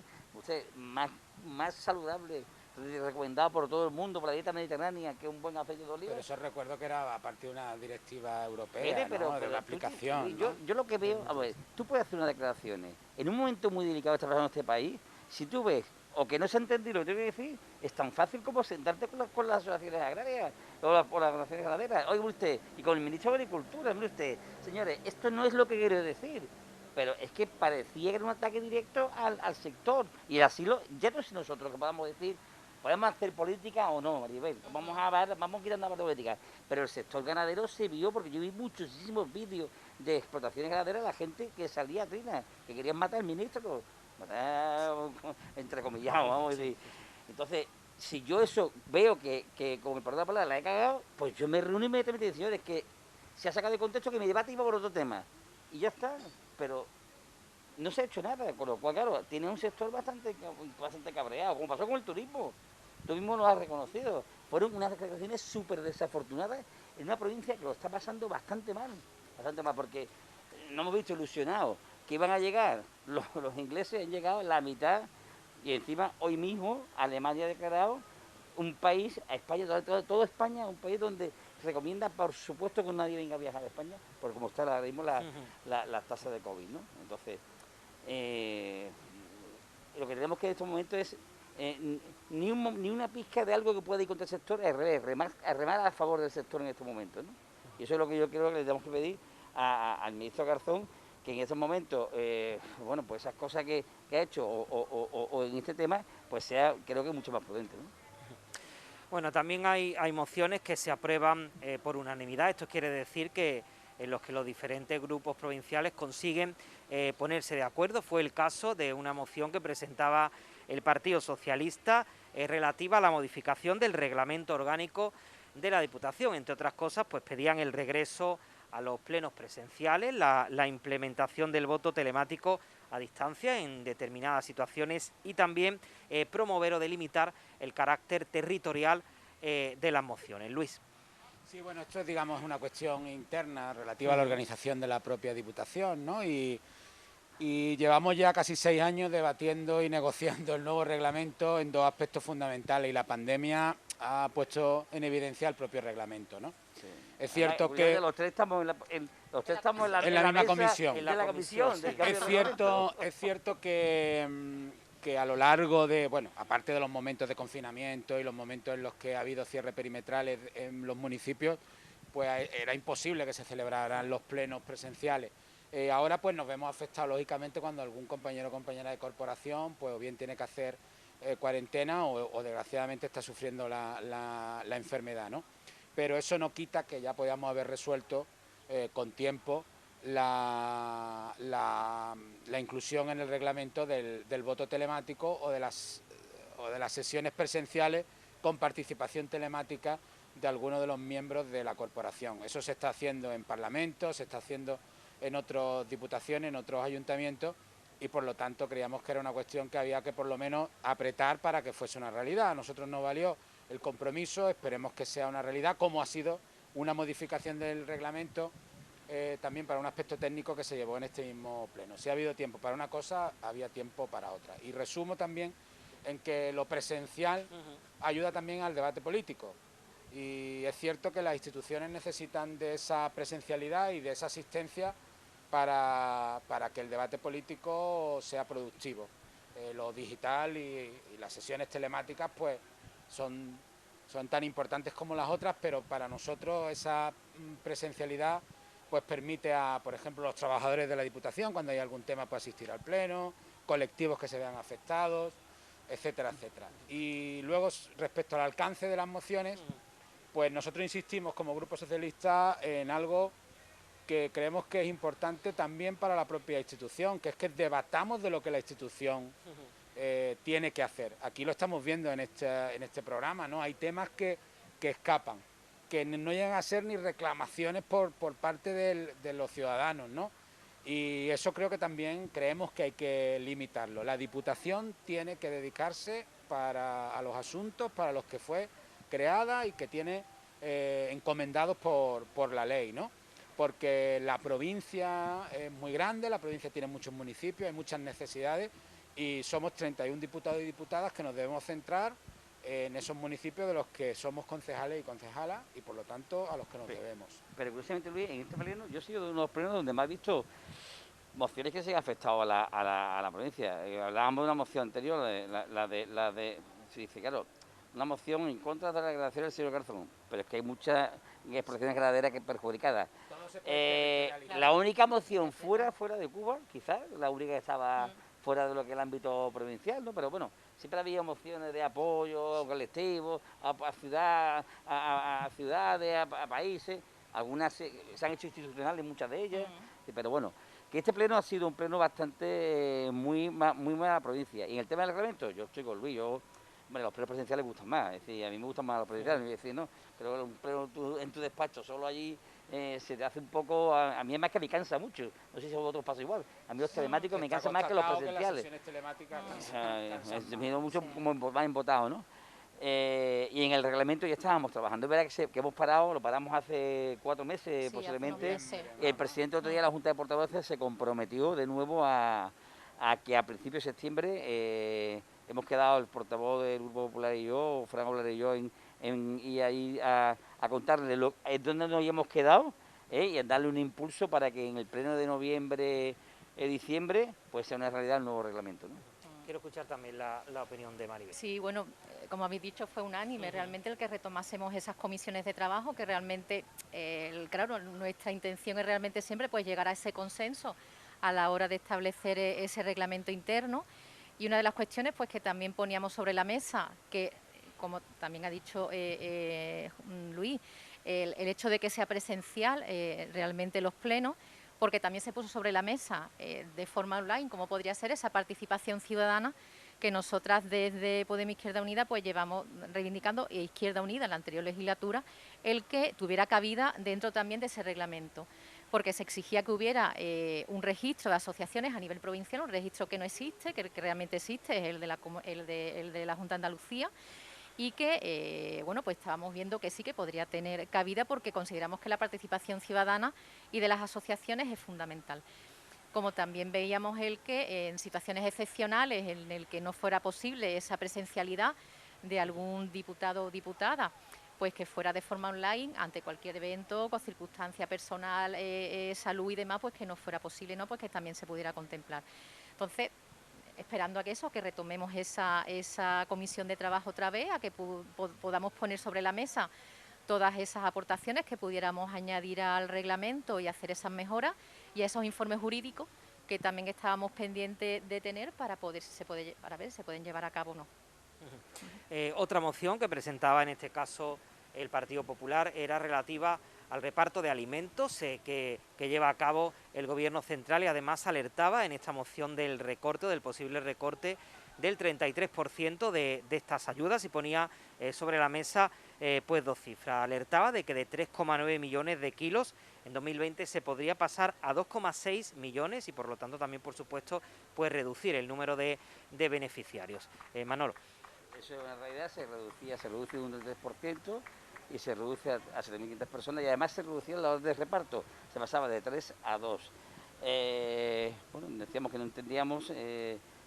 más saludables, recomendado por todo el mundo, por la dieta mediterránea, que un buen aceite de oliva. Pero eso recuerdo que era a partir de una directiva europea, ¿no? De la aplicación. Yo lo que veo, a ver, tú puedes hacer unas declaraciones en un momento muy delicado que está pasando en este país, si tú ves o que no se ha entendido lo que tengo que decir, es tan fácil como sentarte con las asociaciones agrarias o las asociaciones ganaderas. Oiga usted, y con el ministro de Agricultura, mire usted, señores, esto no es lo que quiero decir. Pero es que parecía que era un ataque directo al sector. Y así ya no es nosotros que podamos decir, podemos hacer política o no, Maribel, vamos quitando la política. Pero el sector ganadero se vio, porque yo vi muchísimos vídeos de explotaciones ganaderas de la gente que salía a trina, que querían matar al ministro, entrecomillado, vamos a decir. Entonces, si yo eso veo que con el perdón de la palabra la he cagado, pues yo me reúno y me meto decisiones que se ha sacado de contexto que mi debate iba por otro tema. Y ya está, pero no se ha hecho nada, con lo cual, claro, tiene un sector bastante cabreado, como pasó con el turismo. Tú mismo lo has reconocido. Fueron unas declaraciones súper desafortunadas en una provincia que lo está pasando bastante mal, porque no hemos visto ilusionados que iban a llegar, los ingleses han llegado a la mitad, y encima hoy mismo Alemania ha declarado un país, a España, toda España, un país donde recomienda, por supuesto, que nadie venga a viajar a España, porque como está ahora mismo la tasa de COVID, ¿no? Entonces, lo que tenemos que en estos momentos es ni una pizca de algo que pueda ir contra el sector, al revés, remar a favor del sector en estos momentos, ¿no? Y eso es lo que yo creo que le tenemos que pedir al ministro Garzón, que en estos momentos, bueno, pues esas cosas que ha hecho o en este tema, pues sea, creo que mucho más prudente, ¿no? Bueno, también hay mociones que se aprueban por unanimidad. Esto quiere decir que en los que los diferentes grupos provinciales consiguen ponerse de acuerdo. Fue el caso de una moción que presentaba el Partido Socialista relativa a la modificación del reglamento orgánico de la Diputación. Entre otras cosas, pues pedían el regreso a los plenos presenciales, la implementación del voto telemático a distancia en determinadas situaciones y también promover o delimitar el carácter territorial de las mociones. Luis. Sí, bueno, esto es, digamos, una cuestión interna relativa a la organización de la propia Diputación, ¿no? Y llevamos ya casi 6 años debatiendo y negociando el nuevo reglamento en 2 aspectos fundamentales y la pandemia ha puesto en evidencia el propio reglamento, ¿no? Sí. Es cierto que los tres estamos en la misma mesa, comisión. en la comisión. Del cambio de Es cierto que a lo largo de, bueno, aparte de los momentos de confinamiento y los momentos en los que ha habido cierres perimetrales en los municipios, pues era imposible que se celebraran los plenos presenciales. Ahora pues nos vemos afectados lógicamente cuando algún compañero o compañera de corporación pues o bien tiene que hacer cuarentena o desgraciadamente está sufriendo la enfermedad, ¿no? Pero eso no quita que ya podamos haber resuelto con tiempo la inclusión en el reglamento del voto telemático o de las sesiones presenciales con participación telemática de algunos de los miembros de la corporación. Eso se está haciendo en Parlamento, se está haciendo en otras diputaciones, en otros ayuntamientos y por lo tanto creíamos que era una cuestión que había que por lo menos apretar para que fuese una realidad. A nosotros nos valió el compromiso, esperemos que sea una realidad, como ha sido una modificación del reglamento también para un aspecto técnico que se llevó en este mismo pleno. Si ha habido tiempo para una cosa, había tiempo para otra. Y resumo también en que lo presencial ayuda también al debate político. Y es cierto que las instituciones necesitan de esa presencialidad y de esa asistencia para que el debate político sea productivo. Lo digital y las sesiones telemáticas pues son tan importantes como las otras, pero para nosotros esa presencialidad pues permite a, por ejemplo, los trabajadores de la Diputación, cuando hay algún tema, pues asistir al pleno, colectivos que se vean afectados, etcétera, etcétera. Y luego, respecto al alcance de las mociones, pues nosotros insistimos como Grupo Socialista en algo que creemos que es importante también para la propia institución, que es que debatamos de lo que la institución tiene que hacer. Aquí lo estamos viendo en este programa, ¿no? Hay temas que escapan, que no llegan a ser ni reclamaciones por parte de los ciudadanos, ¿no? Y eso creo que también creemos que hay que limitarlo. La Diputación tiene que dedicarse a los asuntos para los que fue creada y que tiene encomendados por la ley, ¿no? Porque la provincia es muy grande, la provincia tiene muchos municipios, hay muchas necesidades y somos 31 diputados y diputadas que nos debemos centrar en esos municipios de los que somos concejales y concejalas y por lo tanto a los que nos debemos. Pero curiosamente, Luis, en este pleno yo he sido de uno de los plenos donde me ha visto mociones que se han afectado a la provincia. Hablábamos de una moción anterior, la de se dice, claro, una moción en contra de la declaración del señor Garzón, pero es que hay muchas explotaciones ganaderas que perjudicadas. La única moción fuera de Cuba, quizás, la única que estaba fuera de lo que es el ámbito provincial, ¿no? Pero bueno, siempre había mociones de apoyo a colectivos, a ciudades, a países, algunas se han hecho institucionales, muchas de ellas, pero bueno, que este pleno ha sido un pleno bastante muy mala provincia. Y en el tema del reglamento, yo estoy con Luis, hombre, los plenos presenciales me gustan más, es decir, a mí me gustan más los presenciales, es decir, no, pero un pleno en tu despacho, solo allí, se te hace un poco, a mí es más que me cansa mucho, no sé si a vosotros pasa igual, a mí los telemáticos me cansan más que los presenciales. Que las sesiones telemáticas Me he ido mucho como más embotado, ¿no? Y en el reglamento ya estábamos trabajando, es verdad que hemos parado, lo paramos hace 4 meses Sí, posiblemente, hace unos meses. el presidente otro día de la Junta de Portavoces se comprometió de nuevo a que a principios de septiembre hemos quedado el portavoz del Grupo Popular y yo, Fran Obler y yo, y ahí a contarle dónde nos hemos quedado y a darle un impulso para que en el pleno de noviembre, diciembre, pues sea una realidad el nuevo reglamento, ¿no? quiero escuchar también la opinión de Maribel. Sí, bueno, como habéis dicho, fue unánime realmente el que retomásemos esas comisiones de trabajo, que realmente, claro, nuestra intención es realmente siempre pues llegar a ese consenso a la hora de establecer ese reglamento interno. Y una de las cuestiones pues que también poníamos sobre la mesa, que como también ha dicho Luis, el hecho de que sea presencial realmente los plenos, porque también se puso sobre la mesa de forma online cómo podría ser esa participación ciudadana que nosotras desde Podemos Izquierda Unida pues llevamos reivindicando, e Izquierda Unida en la anterior legislatura, el que tuviera cabida dentro también de ese reglamento, porque se exigía que hubiera un registro de asociaciones a nivel provincial, un registro que no existe, que realmente existe, es el de la Junta de Andalucía, y que, bueno, pues estábamos viendo que sí que podría tener cabida porque consideramos que la participación ciudadana y de las asociaciones es fundamental. Como también veíamos el que en situaciones excepcionales en el que no fuera posible esa presencialidad de algún diputado o diputada, pues que fuera de forma online ante cualquier evento, con circunstancia personal, salud y demás, pues que no fuera posible, ¿no? Pues que también se pudiera contemplar. Entonces, esperando a que retomemos esa comisión de trabajo otra vez, a que podamos poner sobre la mesa todas esas aportaciones que pudiéramos añadir al reglamento y hacer esas mejoras y esos informes jurídicos que también estábamos pendientes de tener para ver si se pueden llevar a cabo o no. Otra moción que presentaba en este caso el Partido Popular era relativa al reparto de alimentos que lleva a cabo el Gobierno central y además alertaba en esta moción del posible recorte del 33% de estas ayudas y ponía sobre la mesa pues dos cifras. Alertaba de que de 3,9 millones de kilos en 2020 se podría pasar a 2,6 millones y por lo tanto también por supuesto pues reducir el número de beneficiarios. Manolo. Eso en realidad se reduce un 3% y se reduce a 7.500 personas y además se reducía la orden de reparto, se pasaba de 3 a 2. Bueno, decíamos que no entendíamos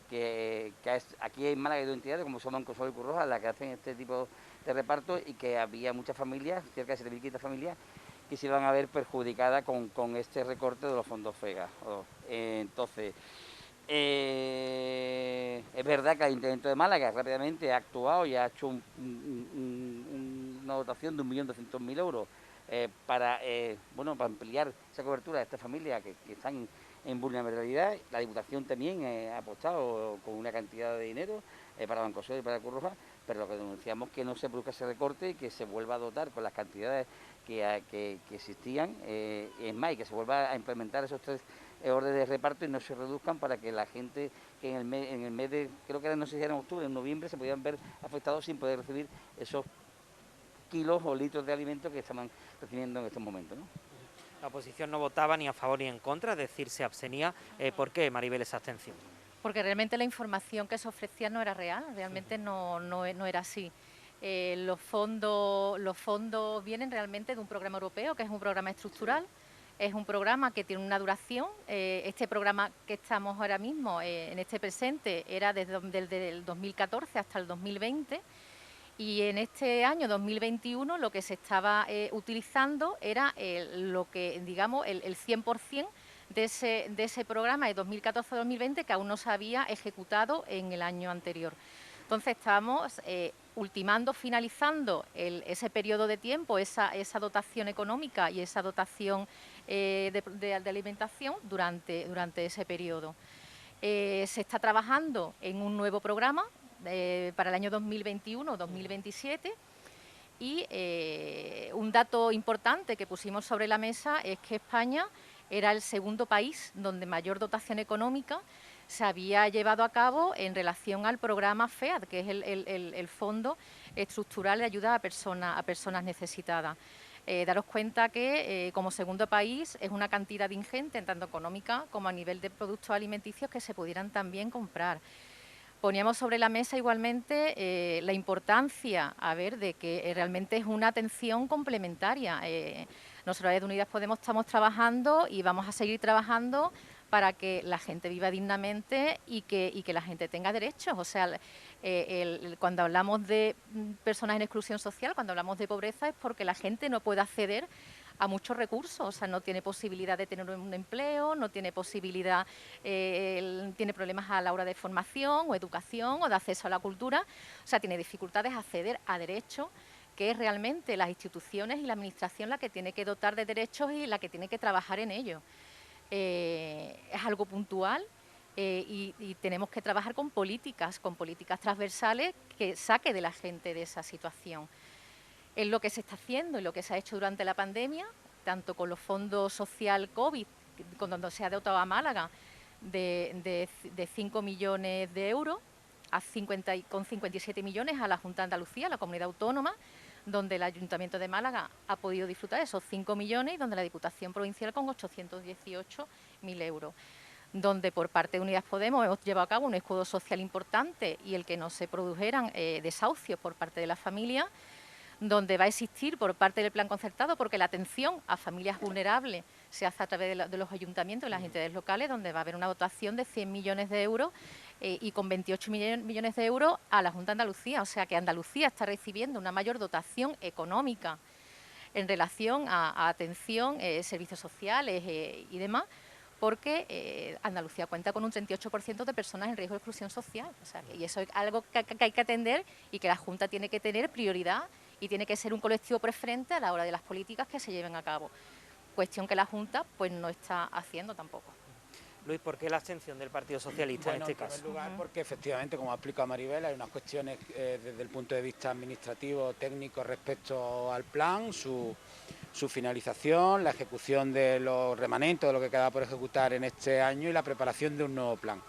que aquí en Málaga hay dos entidades como son Bancosol y Cruz Roja las que hacen este tipo de reparto y que había muchas familias, cerca de 7.500 familias, que se iban a ver perjudicadas con este recorte de los fondos FEGA. Entonces, es verdad que el Ayuntamiento de Málaga rápidamente ha actuado y ha hecho una dotación de 1.200.000 euros para ampliar esa cobertura de estas familias que están en vulnerabilidad. La Diputación también ha apostado con una cantidad de dinero para Bancosol y para Cruz Roja, pero lo que denunciamos es que no se produzca ese recorte y que se vuelva a dotar con las cantidades que existían, es más, y que se vuelva a implementar esos 3 órdenes de reparto y no se reduzcan para que la gente que en el mes de, creo que era, no sé si era en octubre, en noviembre, se podían ver afectados sin poder recibir esos kilos o litros de alimentos que estaban recibiendo en estos momentos, ¿no? La oposición no votaba ni a favor ni en contra, es decir, se abstenía. ¿Por qué, Maribel, esa abstención? Porque realmente la información que se ofrecía no era real, realmente no era así. Los fondos vienen realmente de un programa europeo, que es un programa estructural. Es un programa que tiene una duración. Este programa que estamos ahora mismo, en este presente, era desde el 2014 hasta el 2020. Y en este año 2021 lo que se estaba utilizando era lo que, digamos, el 100% de ese programa de 2014-2020 que aún no se había ejecutado en el año anterior. Entonces estábamos finalizando ese periodo de tiempo, esa dotación económica y esa dotación de alimentación durante ese periodo. Se está trabajando en un nuevo programa para el año 2021-2027 y un dato importante que pusimos sobre la mesa es que España era el segundo país donde mayor dotación económica se había llevado a cabo en relación al programa FEAD, que es el Fondo Estructural de Ayuda a Personas Necesitadas. Daros cuenta que como segundo país es una cantidad ingente, tanto económica como a nivel de productos alimenticios que se pudieran también comprar. Poníamos sobre la mesa igualmente la importancia, de que realmente es una atención complementaria. Nosotros desde Unidas Podemos estamos trabajando y vamos a seguir trabajando para que la gente viva dignamente y que la gente tenga derechos. O sea, cuando hablamos de personas en exclusión social, cuando hablamos de pobreza, es porque la gente no puede acceder a muchos recursos, o sea, no tiene posibilidad de tener un empleo, no tiene posibilidad, tiene problemas a la hora de formación o educación o de acceso a la cultura, o sea, tiene dificultades a acceder a derechos, que es realmente las instituciones y la administración la que tiene que dotar de derechos y la que tiene que trabajar en ello. Es algo puntual. Y tenemos que trabajar con políticas transversales que saque de la gente de esa situación. Es lo que se está haciendo y lo que se ha hecho durante la pandemia, tanto con los fondos social COVID, cuando se ha dotado a Málaga de 5 millones de euros, con 57 millones a la Junta de Andalucía, la comunidad autónoma, donde el Ayuntamiento de Málaga ha podido disfrutar de esos 5 millones y donde la Diputación Provincial con 818.000 euros. Donde por parte de Unidas Podemos hemos llevado a cabo un escudo social importante y el que no se produjeran desahucios por parte de la familia, donde va a existir por parte del plan concertado, porque la atención a familias vulnerables se hace a través de los ayuntamientos y las entidades locales, donde va a haber una dotación de 100 millones de euros y con 28 millones de euros a la Junta de Andalucía. O sea que Andalucía está recibiendo una mayor dotación económica en relación a atención, servicios sociales y demás, porque Andalucía cuenta con un 38% de personas en riesgo de exclusión social. O sea, y eso es algo que hay que atender y que la Junta tiene que tener prioridad y tiene que ser un colectivo preferente a la hora de las políticas que se lleven a cabo. Cuestión que la Junta pues no está haciendo tampoco. Luis, ¿por qué la abstención del Partido Socialista en este caso? En primer lugar, porque efectivamente, como ha explicado Maribel, hay unas cuestiones desde el punto de vista administrativo, técnico, respecto al plan, su finalización, la ejecución de los remanentes, de lo que queda por ejecutar en este año y la preparación de un nuevo plan.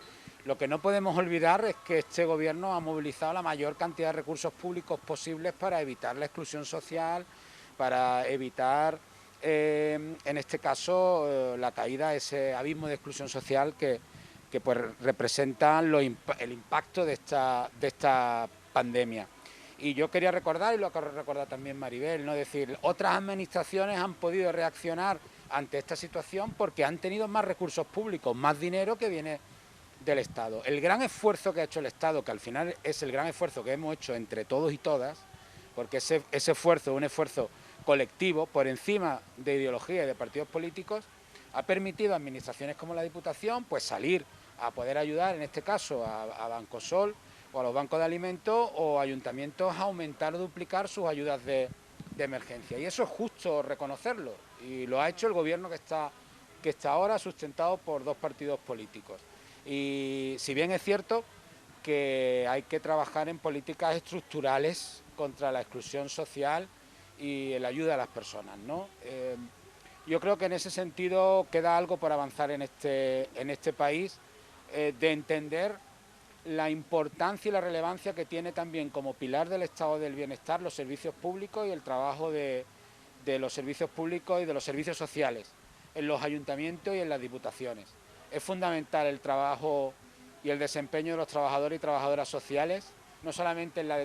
Lo que no podemos olvidar es que este Gobierno ha movilizado la mayor cantidad de recursos públicos posibles para evitar la exclusión social, para evitar, en este caso, la caída a ese abismo de exclusión social que pues representa el impacto de esta pandemia. Y yo quería recordar, y lo acabo de recordar también Maribel, ¿no? Es decir, otras administraciones han podido reaccionar ante esta situación porque han tenido más recursos públicos, más dinero que viene del Estado. El gran esfuerzo que ha hecho el Estado, que al final es el gran esfuerzo que hemos hecho entre todos y todas, porque ese esfuerzo es un esfuerzo colectivo, por encima de ideología y de partidos políticos, ha permitido a administraciones como la Diputación pues salir a poder ayudar, en este caso a Bancosol o a los bancos de alimentos o ayuntamientos a aumentar o duplicar sus ayudas de emergencia. Y eso es justo reconocerlo, y lo ha hecho el Gobierno que está ahora sustentado por dos partidos políticos. Y si bien es cierto que hay que trabajar en políticas estructurales contra la exclusión social y la ayuda a las personas, ¿no? Yo creo que en ese sentido queda algo por avanzar en este país, de entender la importancia y la relevancia que tiene también como pilar del estado del bienestar los servicios públicos y el trabajo de los servicios públicos y de los servicios sociales en los ayuntamientos y en las diputaciones. Es fundamental el trabajo y el desempeño de los trabajadores y trabajadoras sociales, no solamente en la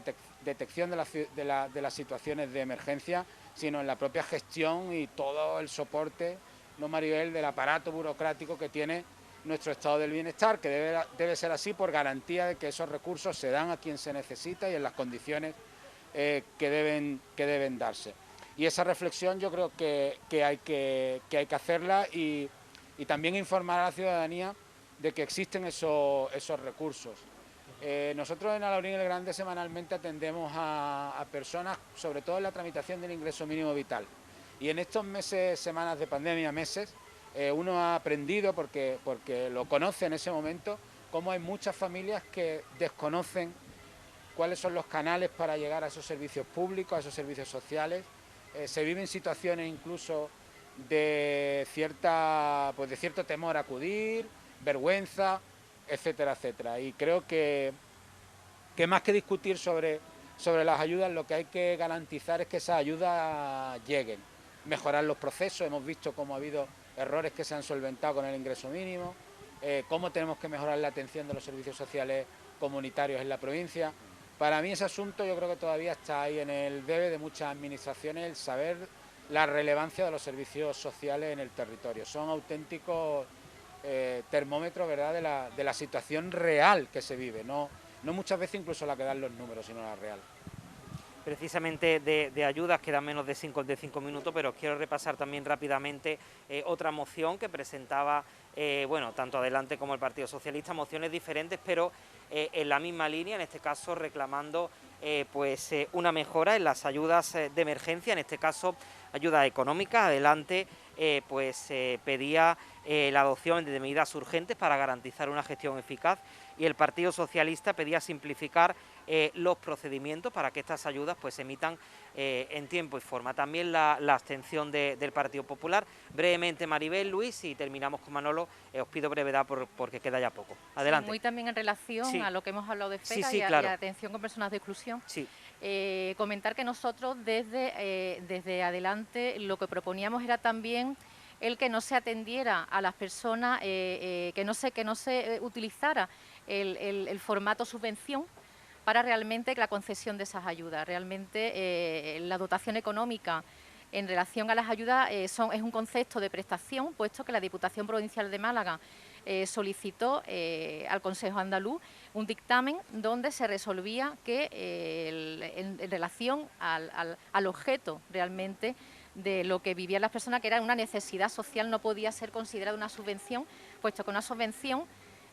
detección de las situaciones de emergencia, sino en la propia gestión y todo el soporte, ¿no, Maribel?, del aparato burocrático que tiene nuestro estado del bienestar, que debe ser así por garantía de que esos recursos se dan a quien se necesita y en las condiciones que deben darse. Y esa reflexión yo creo que hay que hacerla y también informar a la ciudadanía de que existen esos recursos. Nosotros en Alhaurín el Grande semanalmente atendemos a personas, sobre todo en la tramitación del ingreso mínimo vital. Y en estos semanas de pandemia, uno ha aprendido, porque lo conoce en ese momento, cómo hay muchas familias que desconocen cuáles son los canales para llegar a esos servicios públicos, a esos servicios sociales. Se viven situaciones incluso de cierto temor a acudir, vergüenza, etcétera, etcétera. Y creo que más que discutir sobre las ayudas, lo que hay que garantizar es que esas ayudas lleguen. Mejorar los procesos, hemos visto cómo ha habido errores que se han solventado con el ingreso mínimo, cómo tenemos que mejorar la atención de los servicios sociales comunitarios en la provincia. Para mí ese asunto yo creo que todavía está ahí en el debe de muchas administraciones, el saber la relevancia de los servicios sociales en el territorio. Son auténticos termómetros, ¿verdad?, de la situación real que se vive, no muchas veces incluso la que dan los números, sino la real. precisamente de ayudas, quedan menos de 55 minutos, pero quiero repasar también rápidamente otra moción que presentaba, bueno, tanto Adelante como el Partido Socialista, mociones diferentes, pero en la misma línea, en este caso reclamando una mejora en las ayudas de emergencia, en este caso ayudas económicas. Adelante pedía la adopción de medidas urgentes para garantizar una gestión eficaz, y el Partido Socialista pedía simplificar los procedimientos para que estas ayudas se emitan en tiempo y forma. También la abstención del Partido Popular. Brevemente, Maribel, Luis, y terminamos con Manolo. Os pido brevedad porque queda ya poco. Adelante. Sí, muy también en relación a lo que hemos hablado de FEGA y claro. a atención con personas de exclusión. Sí. Comentar que nosotros desde Adelante lo que proponíamos era también el que no se atendiera a las personas, que no se utilizara el formato subvención para realmente la concesión de esas ayudas. Realmente la dotación económica en relación a las ayudas es un concepto de prestación, puesto que la Diputación Provincial de Málaga solicitó al Consejo Andaluz un dictamen donde se resolvía que en relación al objeto realmente de lo que vivían las personas, que era una necesidad social, no podía ser considerada una subvención, puesto que una subvención,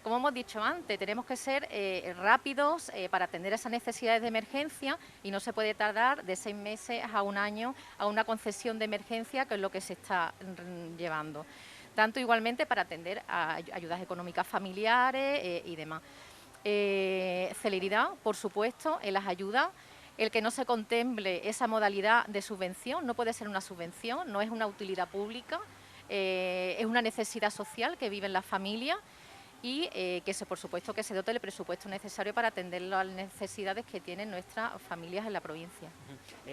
como hemos dicho antes, tenemos que ser rápidos para atender esas necesidades de emergencia, y no se puede tardar de 6 meses a 1 año a una concesión de emergencia, que es lo que se está llevando. Tanto igualmente para atender a ayudas económicas familiares y demás. Celeridad, por supuesto, en las ayudas. El que no se contemple esa modalidad de subvención, no puede ser una subvención, no es una utilidad pública, es una necesidad social que viven las familias, y por supuesto que se dote el presupuesto necesario para atender las necesidades que tienen nuestras familias en la provincia.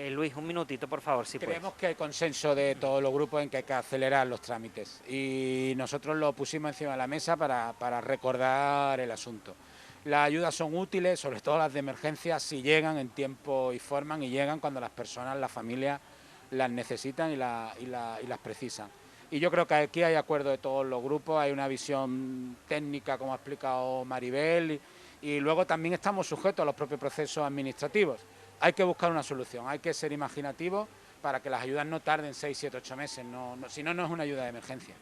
Luis, un minutito, por favor, si puedes. Creemos que hay consenso de todos los grupos en que hay que acelerar los trámites, y nosotros lo pusimos encima de la mesa para recordar el asunto. Las ayudas son útiles, sobre todo las de emergencia, si llegan en tiempo y forma, y llegan cuando las personas, las familias las necesitan y las precisan. Y yo creo que aquí hay acuerdo de todos los grupos, hay una visión técnica, como ha explicado Maribel, y luego también estamos sujetos a los propios procesos administrativos. Hay que buscar una solución, hay que ser imaginativos para que las ayudas no tarden 6, 7, 8 meses, si no, no es una ayuda de emergencia.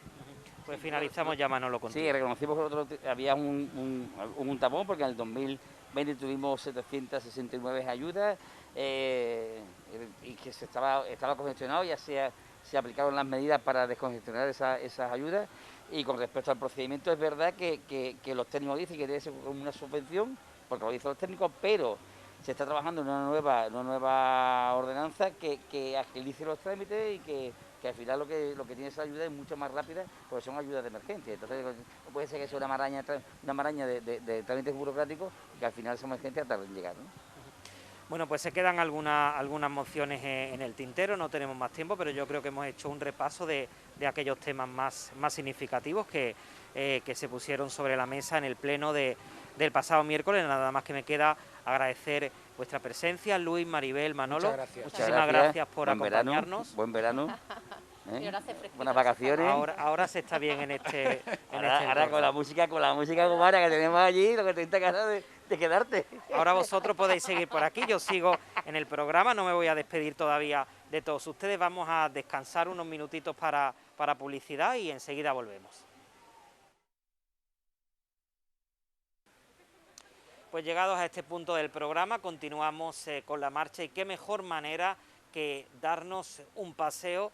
Pues finalizamos ya, Manolo, contigo. Sí, reconocimos que había un tapón, porque en el 2020 tuvimos 769 ayudas y que estaba congestionado. Ya se aplicaron las medidas para descongestionar esas ayudas, y con respecto al procedimiento es verdad que los técnicos dicen que debe ser como una subvención, porque lo dicen los técnicos, pero se está trabajando en una nueva ordenanza que agilice los trámites y que al final lo que tiene esa ayuda es mucho más rápida, porque son ayudas de emergencia. Entonces no puede ser que sea una maraña de trámites burocráticos que al final esa emergencia tarde en llegar, ¿no? Bueno, pues se quedan algunas mociones en el tintero, no tenemos más tiempo, pero yo creo que hemos hecho un repaso de aquellos temas más significativos que se pusieron sobre la mesa en el pleno del pasado miércoles. Nada más que me queda agradecer vuestra presencia, Luis, Maribel, Manolo. Muchas gracias. Muchísimas gracias por acompañarnos. Buen verano. Buenas vacaciones. Ahora se está bien en este ahora con la música cubana que tenemos allí, lo que te ganas de quedarte. Ahora vosotros podéis seguir por aquí, yo sigo en el programa, no me voy a despedir todavía de todos ustedes. Vamos a descansar unos minutitos para publicidad y enseguida volvemos. Pues llegados a este punto del programa, continuamos con la marcha, y qué mejor manera que darnos un paseo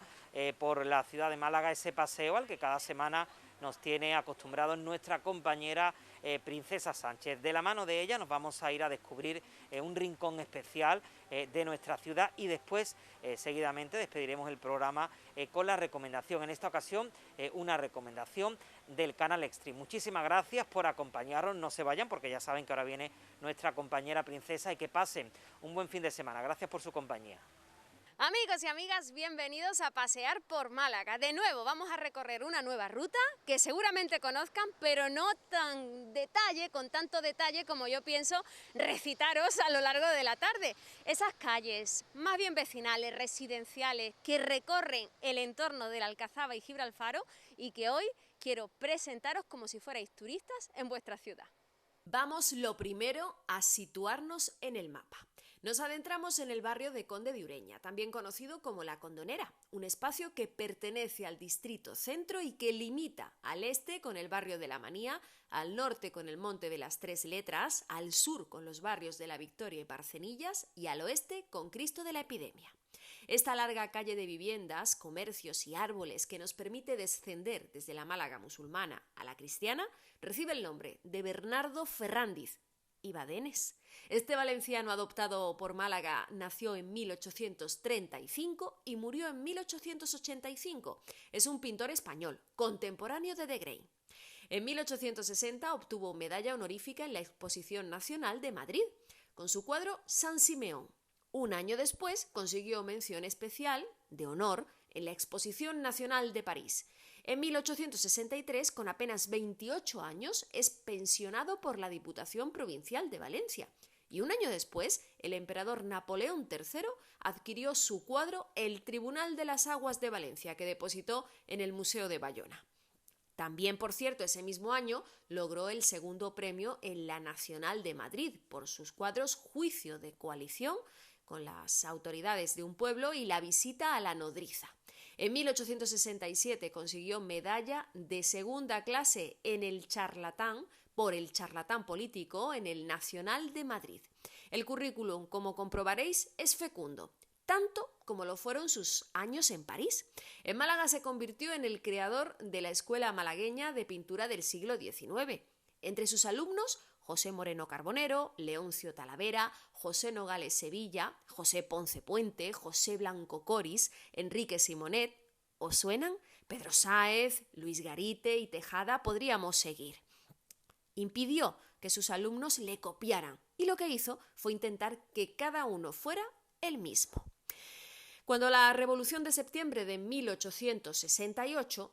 por la ciudad de Málaga, ese paseo al que cada semana nos tiene acostumbrados nuestra compañera Princesa Sánchez. De la mano de ella nos vamos a ir a descubrir un rincón especial de nuestra ciudad, y después seguidamente despediremos el programa con la recomendación, en esta ocasión una recomendación del canal Extreme. Muchísimas gracias por acompañarnos, no se vayan porque ya saben que ahora viene nuestra compañera Princesa, y que pasen un buen fin de semana. Gracias por su compañía. Amigos y amigas, bienvenidos a pasear por Málaga. De nuevo vamos a recorrer una nueva ruta que seguramente conozcan, pero no con tanto detalle como yo pienso recitaros a lo largo de la tarde. Esas calles más bien vecinales, residenciales, que recorren el entorno del Alcazaba y Gibralfaro, y que hoy quiero presentaros como si fuerais turistas en vuestra ciudad. Vamos lo primero a situarnos en el mapa. Nos adentramos en el barrio de Conde de Ureña, también conocido como La Condonera, un espacio que pertenece al distrito centro y que limita al este con el barrio de la Manía, al norte con el Monte de las Tres Letras, al sur con los barrios de la Victoria y Barcenillas y al oeste con Cristo de la Epidemia. Esta larga calle de viviendas, comercios y árboles que nos permite descender desde la Málaga musulmana a la cristiana recibe el nombre de Bernardo Ferrándiz y Badenes. Este valenciano adoptado por Málaga nació en 1835 y murió en 1885. Es un pintor español, contemporáneo de De Grey. En 1860 obtuvo medalla honorífica en la Exposición Nacional de Madrid, con su cuadro San Simeón. Un año después consiguió mención especial, de honor, en la Exposición Nacional de París. En 1863, con apenas 28 años, es pensionado por la Diputación Provincial de Valencia. Y un año después, el emperador Napoleón III adquirió su cuadro El Tribunal de las Aguas de Valencia, que depositó en el Museo de Bayona. También, por cierto, ese mismo año logró el segundo premio en la Nacional de Madrid por sus cuadros Juicio de Coalición con las autoridades de un pueblo y La Visita a la Nodriza. En 1867 consiguió medalla de segunda clase en el charlatán, por el charlatán político en el Nacional de Madrid. El currículum, como comprobaréis, es fecundo, tanto como lo fueron sus años en París. En Málaga se convirtió en el creador de la Escuela Malagueña de Pintura del siglo XIX. Entre sus alumnos, José Moreno Carbonero, Leoncio Talavera, José Nogales Sevilla, José Ponce Puente, José Blanco Coris, Enrique Simonet. ¿Os suenan? Pedro Sáez, Luis Garite y Tejada, podríamos seguir. Impidió que sus alumnos le copiaran y lo que hizo fue intentar que cada uno fuera el mismo. Cuando la Revolución de Septiembre de 1868,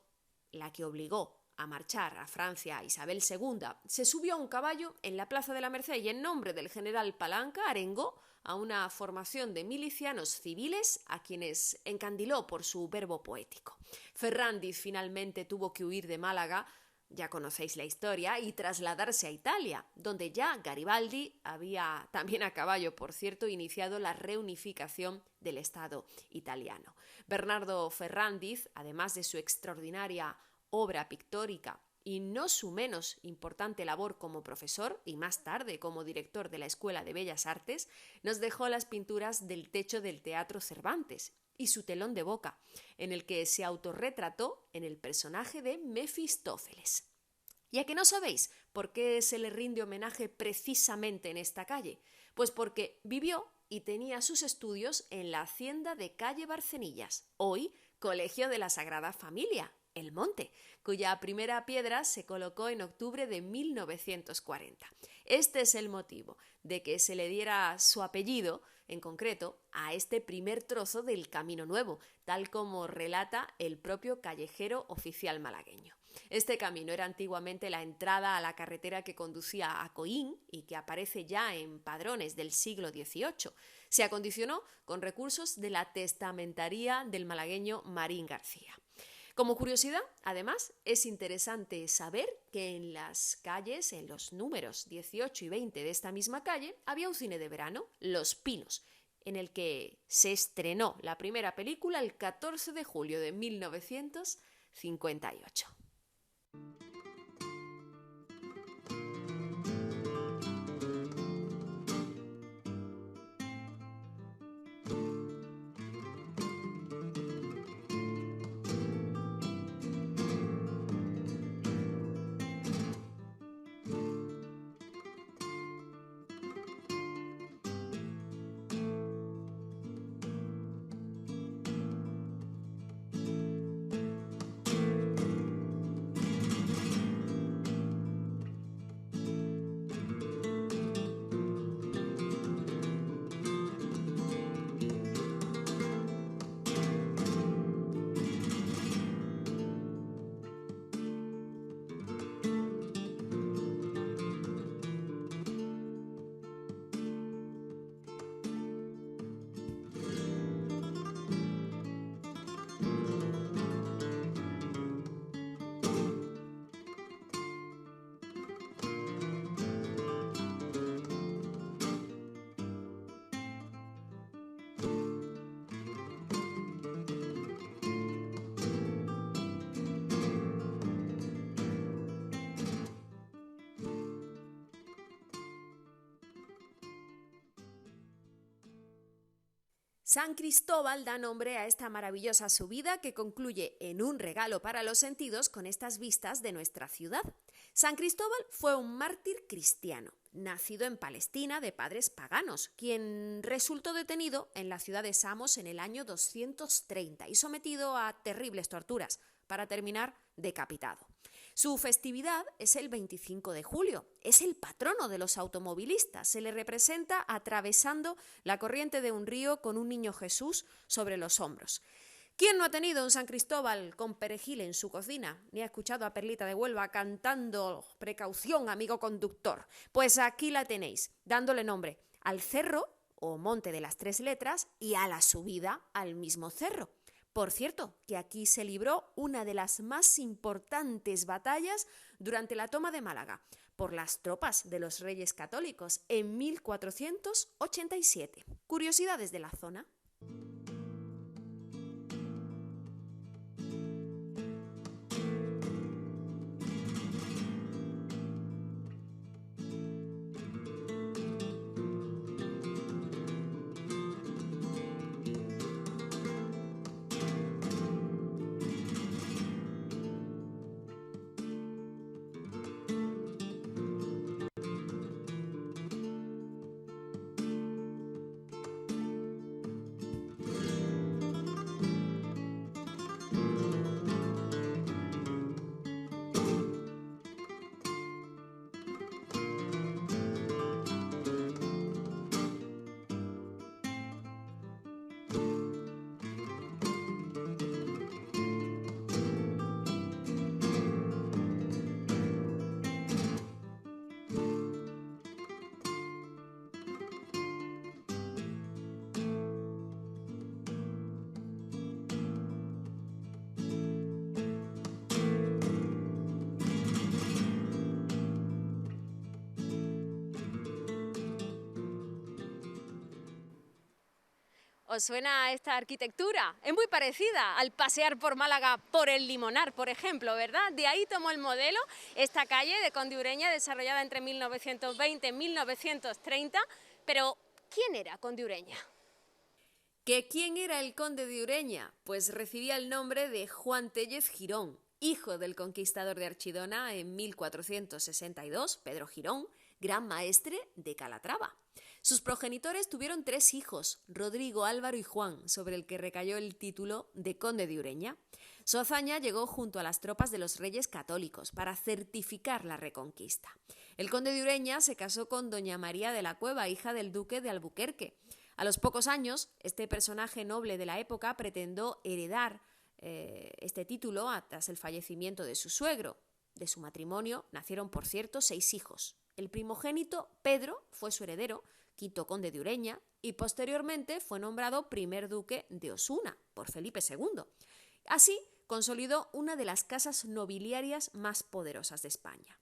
la que obligó a marchar a Francia a Isabel II, se subió a un caballo en la Plaza de la Merced y en nombre del general Palanca arengó a una formación de milicianos civiles a quienes encandiló por su verbo poético. Ferrándiz finalmente tuvo que huir de Málaga, ya conocéis la historia, y trasladarse a Italia, donde ya Garibaldi había, también a caballo por cierto, iniciado la reunificación del Estado italiano. Bernardo Ferrándiz, además de su extraordinaria obra pictórica y no su menos importante labor como profesor y más tarde como director de la Escuela de Bellas Artes, nos dejó las pinturas del techo del Teatro Cervantes y su telón de boca, en el que se autorretrató en el personaje de Mefistófeles. ¿Y a que no sabéis por qué se le rinde homenaje precisamente en esta calle? Pues porque vivió y tenía sus estudios en la hacienda de calle Barcenillas, hoy Colegio de la Sagrada Familia, El Monte, cuya primera piedra se colocó en octubre de 1940. Este es el motivo de que se le diera su apellido, en concreto, a este primer trozo del Camino Nuevo, tal como relata el propio callejero oficial malagueño. Este camino era antiguamente la entrada a la carretera que conducía a Coín y que aparece ya en padrones del siglo XVIII. Se acondicionó con recursos de la testamentaría del malagueño Marín García. Como curiosidad, además, es interesante saber que en las calles, en los números 18 y 20 de esta misma calle, había un cine de verano, Los Pinos, en el que se estrenó la primera película el 14 de julio de 1958. San Cristóbal da nombre a esta maravillosa subida que concluye en un regalo para los sentidos con estas vistas de nuestra ciudad. San Cristóbal fue un mártir cristiano, nacido en Palestina de padres paganos, quien resultó detenido en la ciudad de Samos en el año 230 y sometido a terribles torturas, para terminar decapitado. Su festividad es el 25 de julio, es el patrono de los automovilistas, se le representa atravesando la corriente de un río con un niño Jesús sobre los hombros. ¿Quién no ha tenido un San Cristóbal con perejil en su cocina? Ni ha escuchado a Perlita de Huelva cantando "Precaución, amigo conductor"? Pues aquí la tenéis, dándole nombre al cerro o monte de las 3 letras y a la subida al mismo cerro. Por cierto, que aquí se libró una de las más importantes batallas durante la toma de Málaga por las tropas de los Reyes Católicos en 1487. Curiosidades de la zona. ¿Os suena esta arquitectura? Es muy parecida al pasear por Málaga por el Limonar, por ejemplo, ¿verdad? De ahí tomó el modelo esta calle de Conde de Ureña, desarrollada entre 1920 y 1930. Pero, ¿quién era Conde de Ureña? ¿Que quién era el Conde de Ureña? Pues recibía el nombre de Juan Téllez Girón, hijo del conquistador de Archidona en 1462, Pedro Girón, gran maestre de Calatrava. Sus progenitores tuvieron 3 hijos, Rodrigo, Álvaro y Juan, sobre el que recayó el título de Conde de Ureña. Su hazaña llegó junto a las tropas de los Reyes Católicos para certificar la reconquista. El Conde de Ureña se casó con doña María de la Cueva, hija del duque de Albuquerque. A los pocos años, este personaje noble de la época pretendió heredar este título tras el fallecimiento de su suegro. De su matrimonio nacieron, por cierto, 6 hijos. El primogénito, Pedro, fue su heredero, quinto conde de Ureña, y posteriormente fue nombrado primer duque de Osuna por Felipe II. Así consolidó una de las casas nobiliarias más poderosas de España.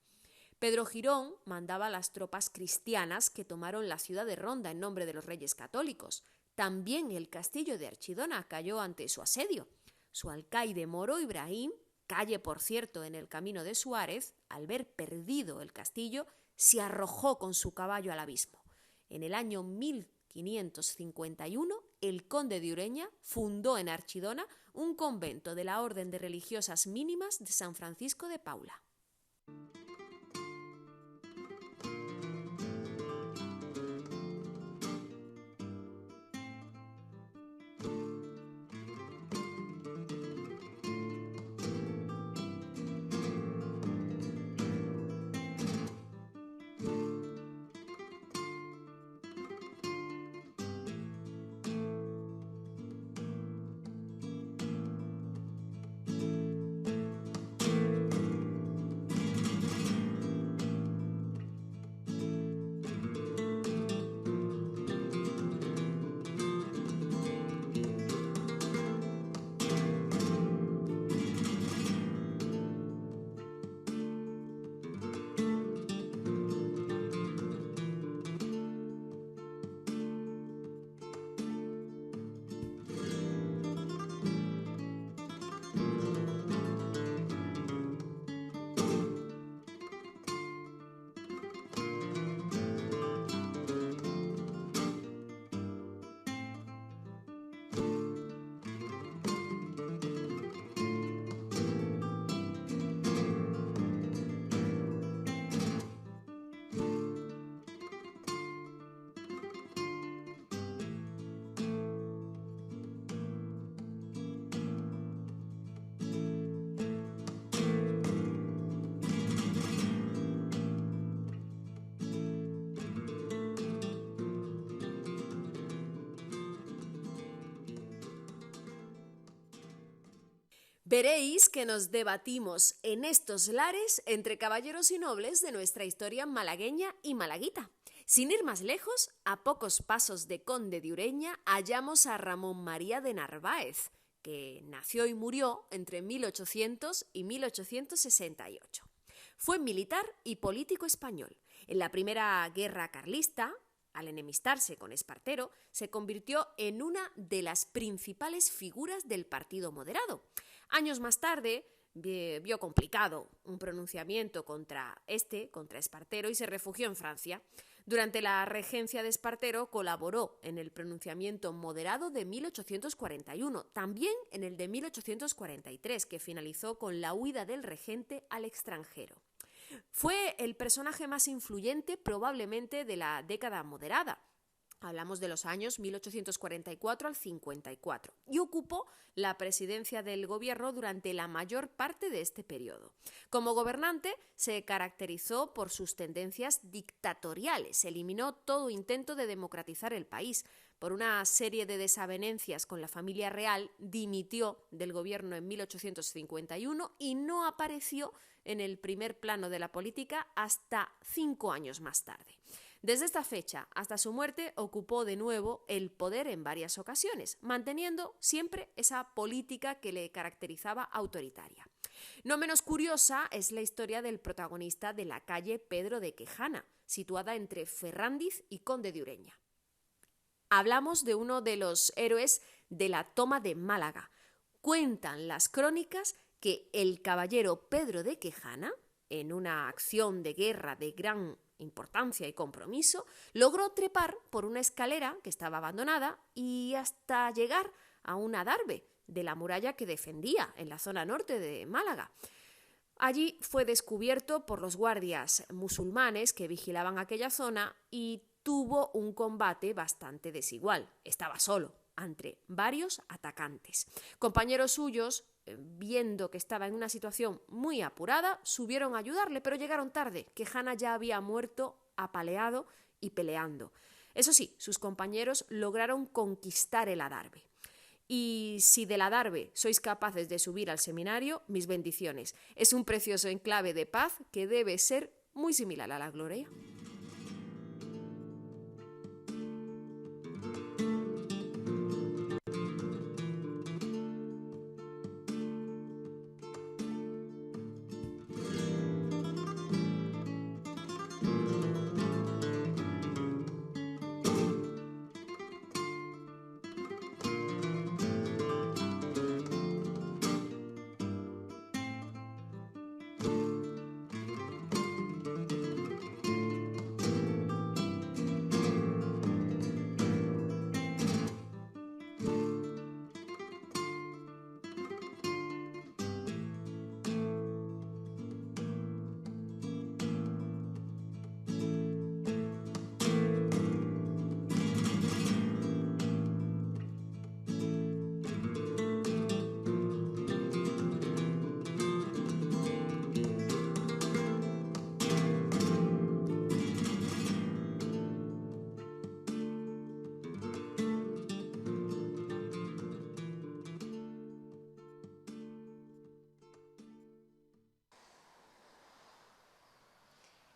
Pedro Girón mandaba a las tropas cristianas que tomaron la ciudad de Ronda en nombre de los Reyes Católicos. También el castillo de Archidona cayó ante su asedio. Su alcaide moro, Ibrahim, calle por cierto en el camino de Suárez, al ver perdido el castillo, se arrojó con su caballo al abismo. En el año 1551, el conde de Ureña fundó en Archidona un convento de la Orden de Religiosas Mínimas de San Francisco de Paula. Veréis que nos debatimos en estos lares entre caballeros y nobles de nuestra historia malagueña y malaguita. Sin ir más lejos, a pocos pasos de Conde de Ureña hallamos a Ramón María de Narváez, que nació y murió entre 1800 y 1868. Fue militar y político español. En la primera guerra carlista, al enemistarse con Espartero, se convirtió en una de las principales figuras del Partido Moderado. Años más tarde, vio complicado un pronunciamiento contra Espartero, y se refugió en Francia. Durante la regencia de Espartero colaboró en el pronunciamiento moderado de 1841, también en el de 1843, que finalizó con la huida del regente al extranjero. Fue el personaje más influyente probablemente de la década moderada. Hablamos de los años 1844 al 54, y ocupó la presidencia del gobierno durante la mayor parte de este periodo. Como gobernante se caracterizó por sus tendencias dictatoriales, eliminó todo intento de democratizar el país. Por una serie de desavenencias con la familia real, dimitió del gobierno en 1851 y no apareció en el primer plano de la política hasta 5 años más tarde. Desde esta fecha hasta su muerte ocupó de nuevo el poder en varias ocasiones, manteniendo siempre esa política que le caracterizaba autoritaria. No menos curiosa es la historia del protagonista de la calle Pedro de Quejana, situada entre Ferrándiz y Conde de Ureña. Hablamos de uno de los héroes de la toma de Málaga. Cuentan las crónicas que el caballero Pedro de Quejana, en una acción de guerra de gran importancia y compromiso, logró trepar por una escalera que estaba abandonada y hasta llegar a un adarve de la muralla que defendía en la zona norte de Málaga. Allí fue descubierto por los guardias musulmanes que vigilaban aquella zona y tuvo un combate bastante desigual. Estaba solo ante varios atacantes. Compañeros suyos, viendo que estaba en una situación muy apurada, subieron a ayudarle, pero llegaron tarde. Quejana ya había muerto, apaleado y peleando. Eso sí, sus compañeros lograron conquistar el adarve. Y si del adarve sois capaces de subir al seminario, mis bendiciones. Es un precioso enclave de paz que debe ser muy similar a la gloria.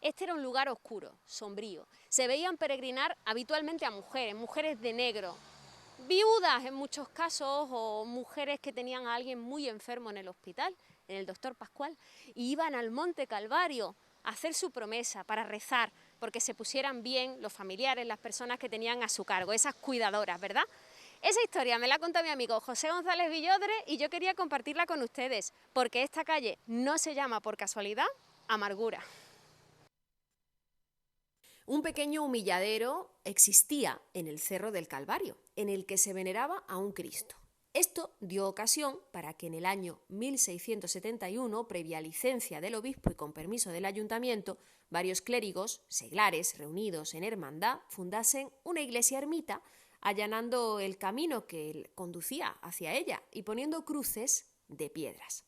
Este era un lugar oscuro, sombrío. Se veían peregrinar habitualmente a mujeres de negro, viudas en muchos casos, o mujeres que tenían a alguien muy enfermo en el hospital, en el doctor Pascual, y iban al Monte Calvario a hacer su promesa, para rezar, porque se pusieran bien los familiares, las personas que tenían a su cargo, esas cuidadoras, ¿verdad? Esa historia me la ha contado mi amigo José González Villodre y yo quería compartirla con ustedes, porque esta calle no se llama por casualidad Amargura. Un pequeño humilladero existía en el Cerro del Calvario, en el que se veneraba a un Cristo. Esto dio ocasión para que en el año 1671, previa licencia del obispo y con permiso del ayuntamiento, varios clérigos, seglares reunidos en hermandad, fundasen una iglesia ermita, allanando el camino que conducía hacia ella y poniendo cruces de piedras,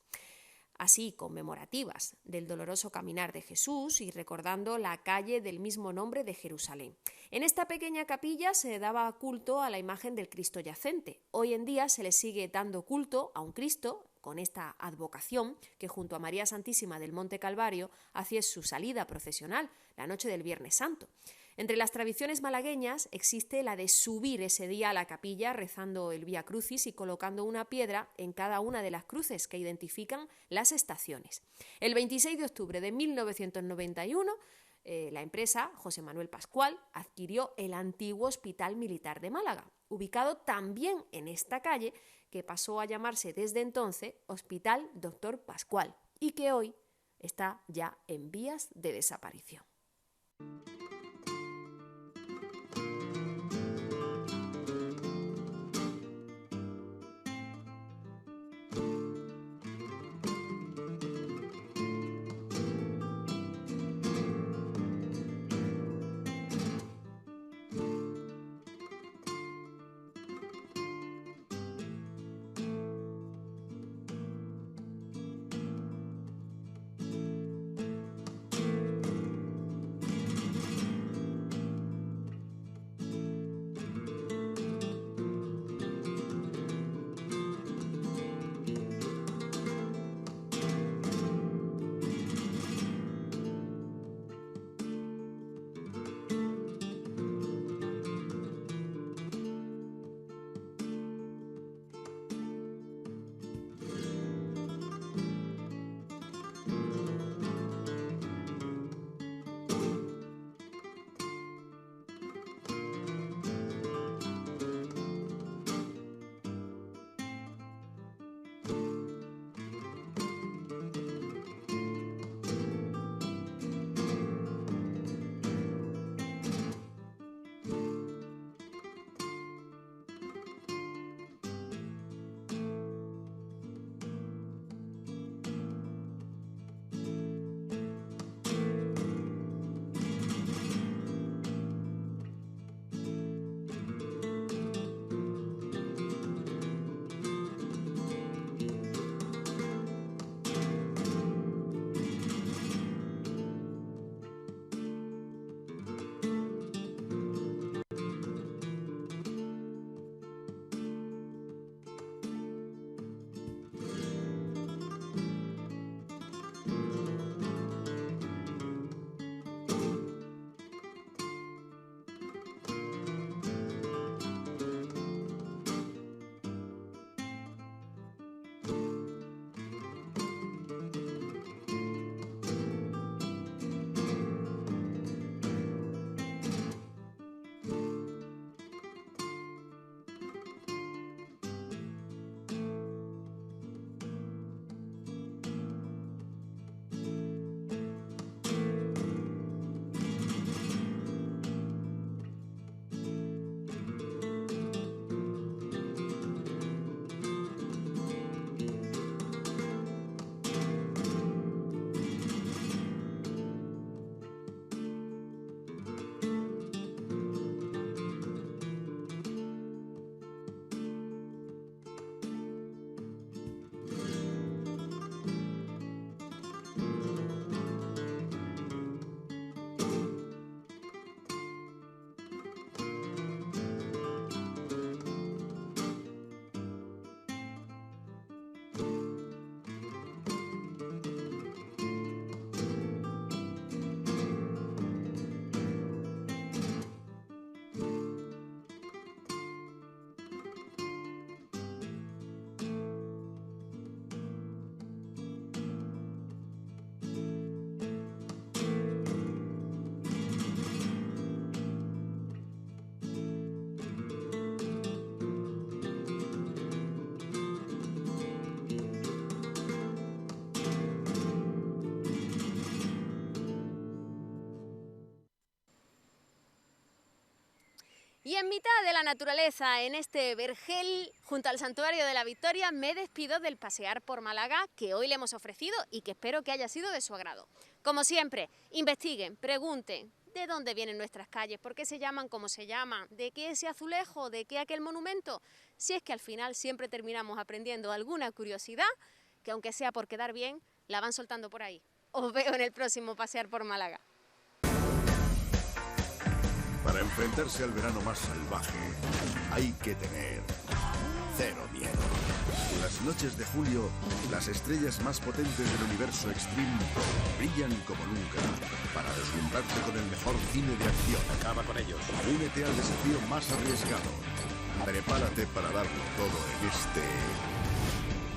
así conmemorativas del doloroso caminar de Jesús y recordando la calle del mismo nombre de Jerusalén. En esta pequeña capilla se daba culto a la imagen del Cristo yacente. Hoy en día se le sigue dando culto a un Cristo con esta advocación que junto a María Santísima del Monte Calvario hace su salida procesional la noche del Viernes Santo. Entre las tradiciones malagueñas existe la de subir ese día a la capilla rezando el Vía Crucis y colocando una piedra en cada una de las cruces que identifican las estaciones. El 26 de octubre de 1991, la empresa José Manuel Pascual adquirió el antiguo Hospital Militar de Málaga, ubicado también en esta calle, que pasó a llamarse desde entonces Hospital Dr. Pascual y que hoy está ya en vías de desaparición. Y en mitad de la naturaleza, en este vergel junto al Santuario de la Victoria, me despido del pasear por Málaga que hoy le hemos ofrecido y que espero que haya sido de su agrado. Como siempre, investiguen, pregunten de dónde vienen nuestras calles, por qué se llaman como se llaman, de qué ese azulejo, de qué aquel monumento. Si es que al final siempre terminamos aprendiendo alguna curiosidad que, aunque sea por quedar bien, la van soltando por ahí. Os veo en el próximo Pasear por Málaga. Para enfrentarse al verano más salvaje, hay que tener cero miedo. Las noches de julio, las estrellas más potentes del universo Extreme brillan como nunca para deslumbrarte con el mejor cine de acción. Acaba con ellos. Únete al desafío más arriesgado. Prepárate para darlo todo en este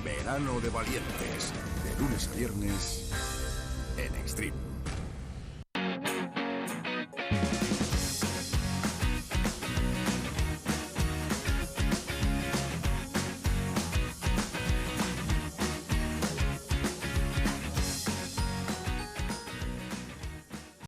Verano de Valientes, de lunes a viernes en Extreme.